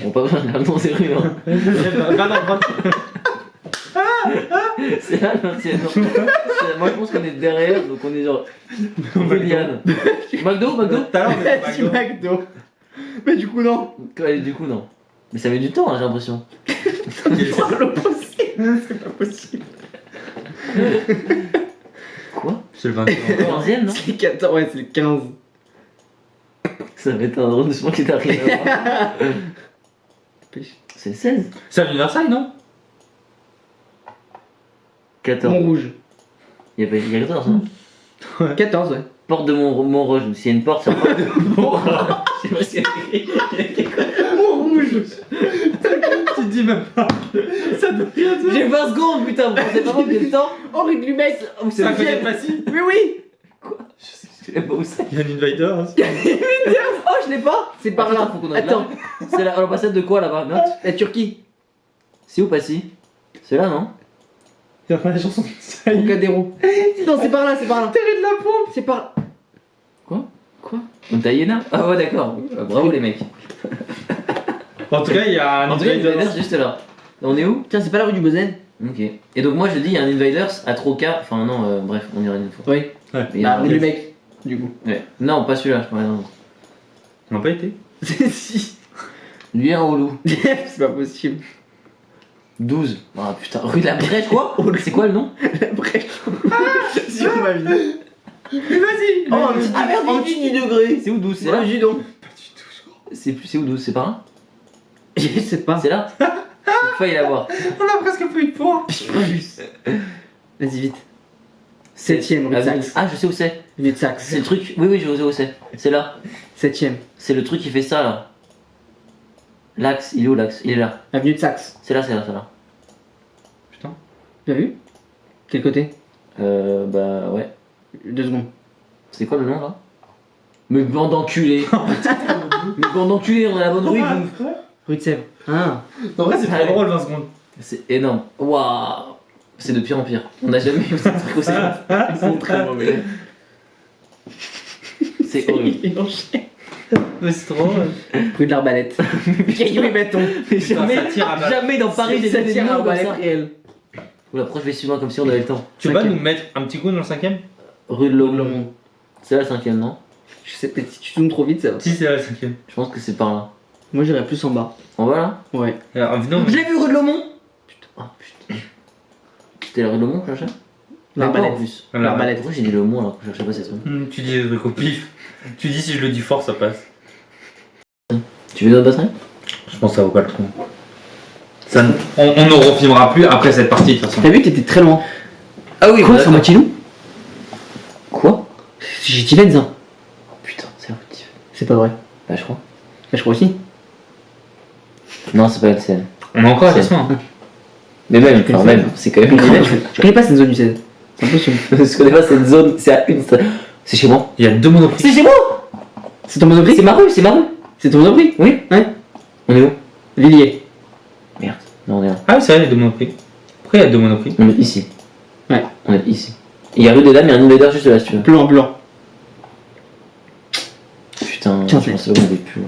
On pas besoin de l'annoncer rue, hein. Va dans droite. C'est là l'ancienne. Moi, je pense qu'on est derrière, donc on est genre. Juliane. McDo, McDo? Tout à l'heure, on était Vas-y, McDo. McDo. Mais du coup, non. Ouais, du coup, non. Mais ça met du temps, hein, j'ai l'impression. C'est pas possible. Quoi? C'est le 21. 15ème, non? C'est le 14, ouais, c'est le 15. Ça va être un arrondissement qui t'arrive à voir. C'est le 16. C'est à l'universal, non? 14. Montrouge. Il y a 14, hein. 14, ouais. Porte de Montrouge. S'il y a une porte, c'est porte de Montrouge. Je sais pas ce qu'il y a écrit. Montrouge. Tu te dis même pas. Ça doit rien dire. J'ai 20 secondes, putain, vous pensez pas que j'ai le temps? Henri de Lubeck. C'est Ça le fait ciel. pas si. Oui, oui. Je sais pas où c'est. Il y a un invader. Hein. Oh, je l'ai pas. C'est par là. Faut qu'on aille Attends. là. C'est l'ambassade de quoi là-bas? Note. La Turquie. C'est où, Passy? C'est là, non? Il y a pas la chanson. Ça y est. Trocadéro. Non, c'est par là, c'est par là. Terre de la pompe. C'est par. Quoi? Quoi? Donc t'as Iéna? Ah ouais, d'accord. Bravo les mecs. En tout cas, il y a un En tout cas, invader. Invaders juste là. On est où? Tiens, c'est pas la rue du Bozen? Ok. Et donc moi je dis, il y a un Invaders à Troca. Enfin non, bref, on ira une fois. Oui. Ouais. Mais il y a Bah, un- rue du Lubeck. Du coup. Ouais. Non, pas celui-là, je parlais d'un autre. On n'a pas été. Si. Lui un relou. C'est pas possible. 12. Ah putain, rue de la Brèche quoi? C'est quoi le nom? Bref. Sur ma vie. Mais vas-y. Oh, un petit, Ah, merde, un petit degré. C'est où 12? C'est C'est là? là, Judon. C'est où 12? C'est par là? Je sais pas. C'est là? J'ai failli l'avoir. On a presque pas eu de points. Vas-y, vite. 7ème, rue de Saxe. Ah, je sais où c'est. Rue de Saxe. C'est le truc. Oui, oui, je sais où c'est. C'est là. 7ème. C'est le truc qui fait ça là. L'axe, il est où l'axe? Il est là. Avenue de Saxe. C'est là, c'est là, c'est là. Putain. Tu as vu? Quel côté? Bah ouais. 2 secondes. C'est quoi le nom là? Mais bande d'enculés. Mais bande d'enculés, on a la bonne rue. vous. Rue de Sèvres. Ah. En vrai, c'est Allez. trop drôle 20 secondes. C'est énorme. Waouh. C'est de pire en pire. On n'a jamais eu ce truc aussi. Ils sont très mauvais. C'est horrible. Il enchaîne. Mais c'est trop drôle. Rue de l'Arbalète. Caillou et bâton. Mais Putain, jamais, ça tire à balle. jamais dans Paris j'ai Ça des tire à noms comme Arbalète ça. réel. Oula, pourquoi je vais suivre comme si on avait le temps? Tu vas 5e. nous mettre un petit coup dans le 5ème? Rue de Lomont. C'est là le 5ème, non? Je sais peut-être si tu zoomes trop vite ça va. Si, c'est la 5ème. Je pense que c'est par là. Moi j'irais plus en bas. On va là? Ouais. Alors, venons. Je l'ai vu rue de Lomont. Putain, oh putain. C'était la rue de Lomont que je cherchais? Même pas, en L'Arbalète. plus. L'Arbalète. Pourquoi j'ai dit le mot alors que je cherchais pas ces trucs? Tu dis des trucs au pif. Tu dis si je le dis fort, ça passe. Tu veux notre batterie? Je pense que ça vaut pas le coup. Ça, on ne refilmera plus après cette partie de toute façon. T'as vu t'étais très loin. Ah oui, Quoi, c'est en moitié nous? Quoi? J'ai Tiven ça. Putain, c'est relatif. C'est pas vrai. Bah, je crois. Bah, je crois aussi. Non, c'est pas LCN. On a encore C'est- la semaine. Mais même, connais enfin, pas. même, c'est quand même Je connais pas cette zone du 16. C'est impossible. Je connais pas cette zone, c'est à une. C'est chez moi. Il y a 2 monoprix. C'est chez moi! C'est ton monoprix? C'est ma rue, c'est ma rue. C'est ton monoprix? Oui. Ouais. On est où? Villiers. Merde. Non, on est là. Ah oui, c'est vrai, il y a 2 monoprix. Pourquoi il y a 2 monoprix? On est ici. Ouais. On est ici. Il y a rue des Dames, il y a un invader juste là, si tu veux. Blanc, blanc. Putain, Tiens, je pensais qu'on avait plus.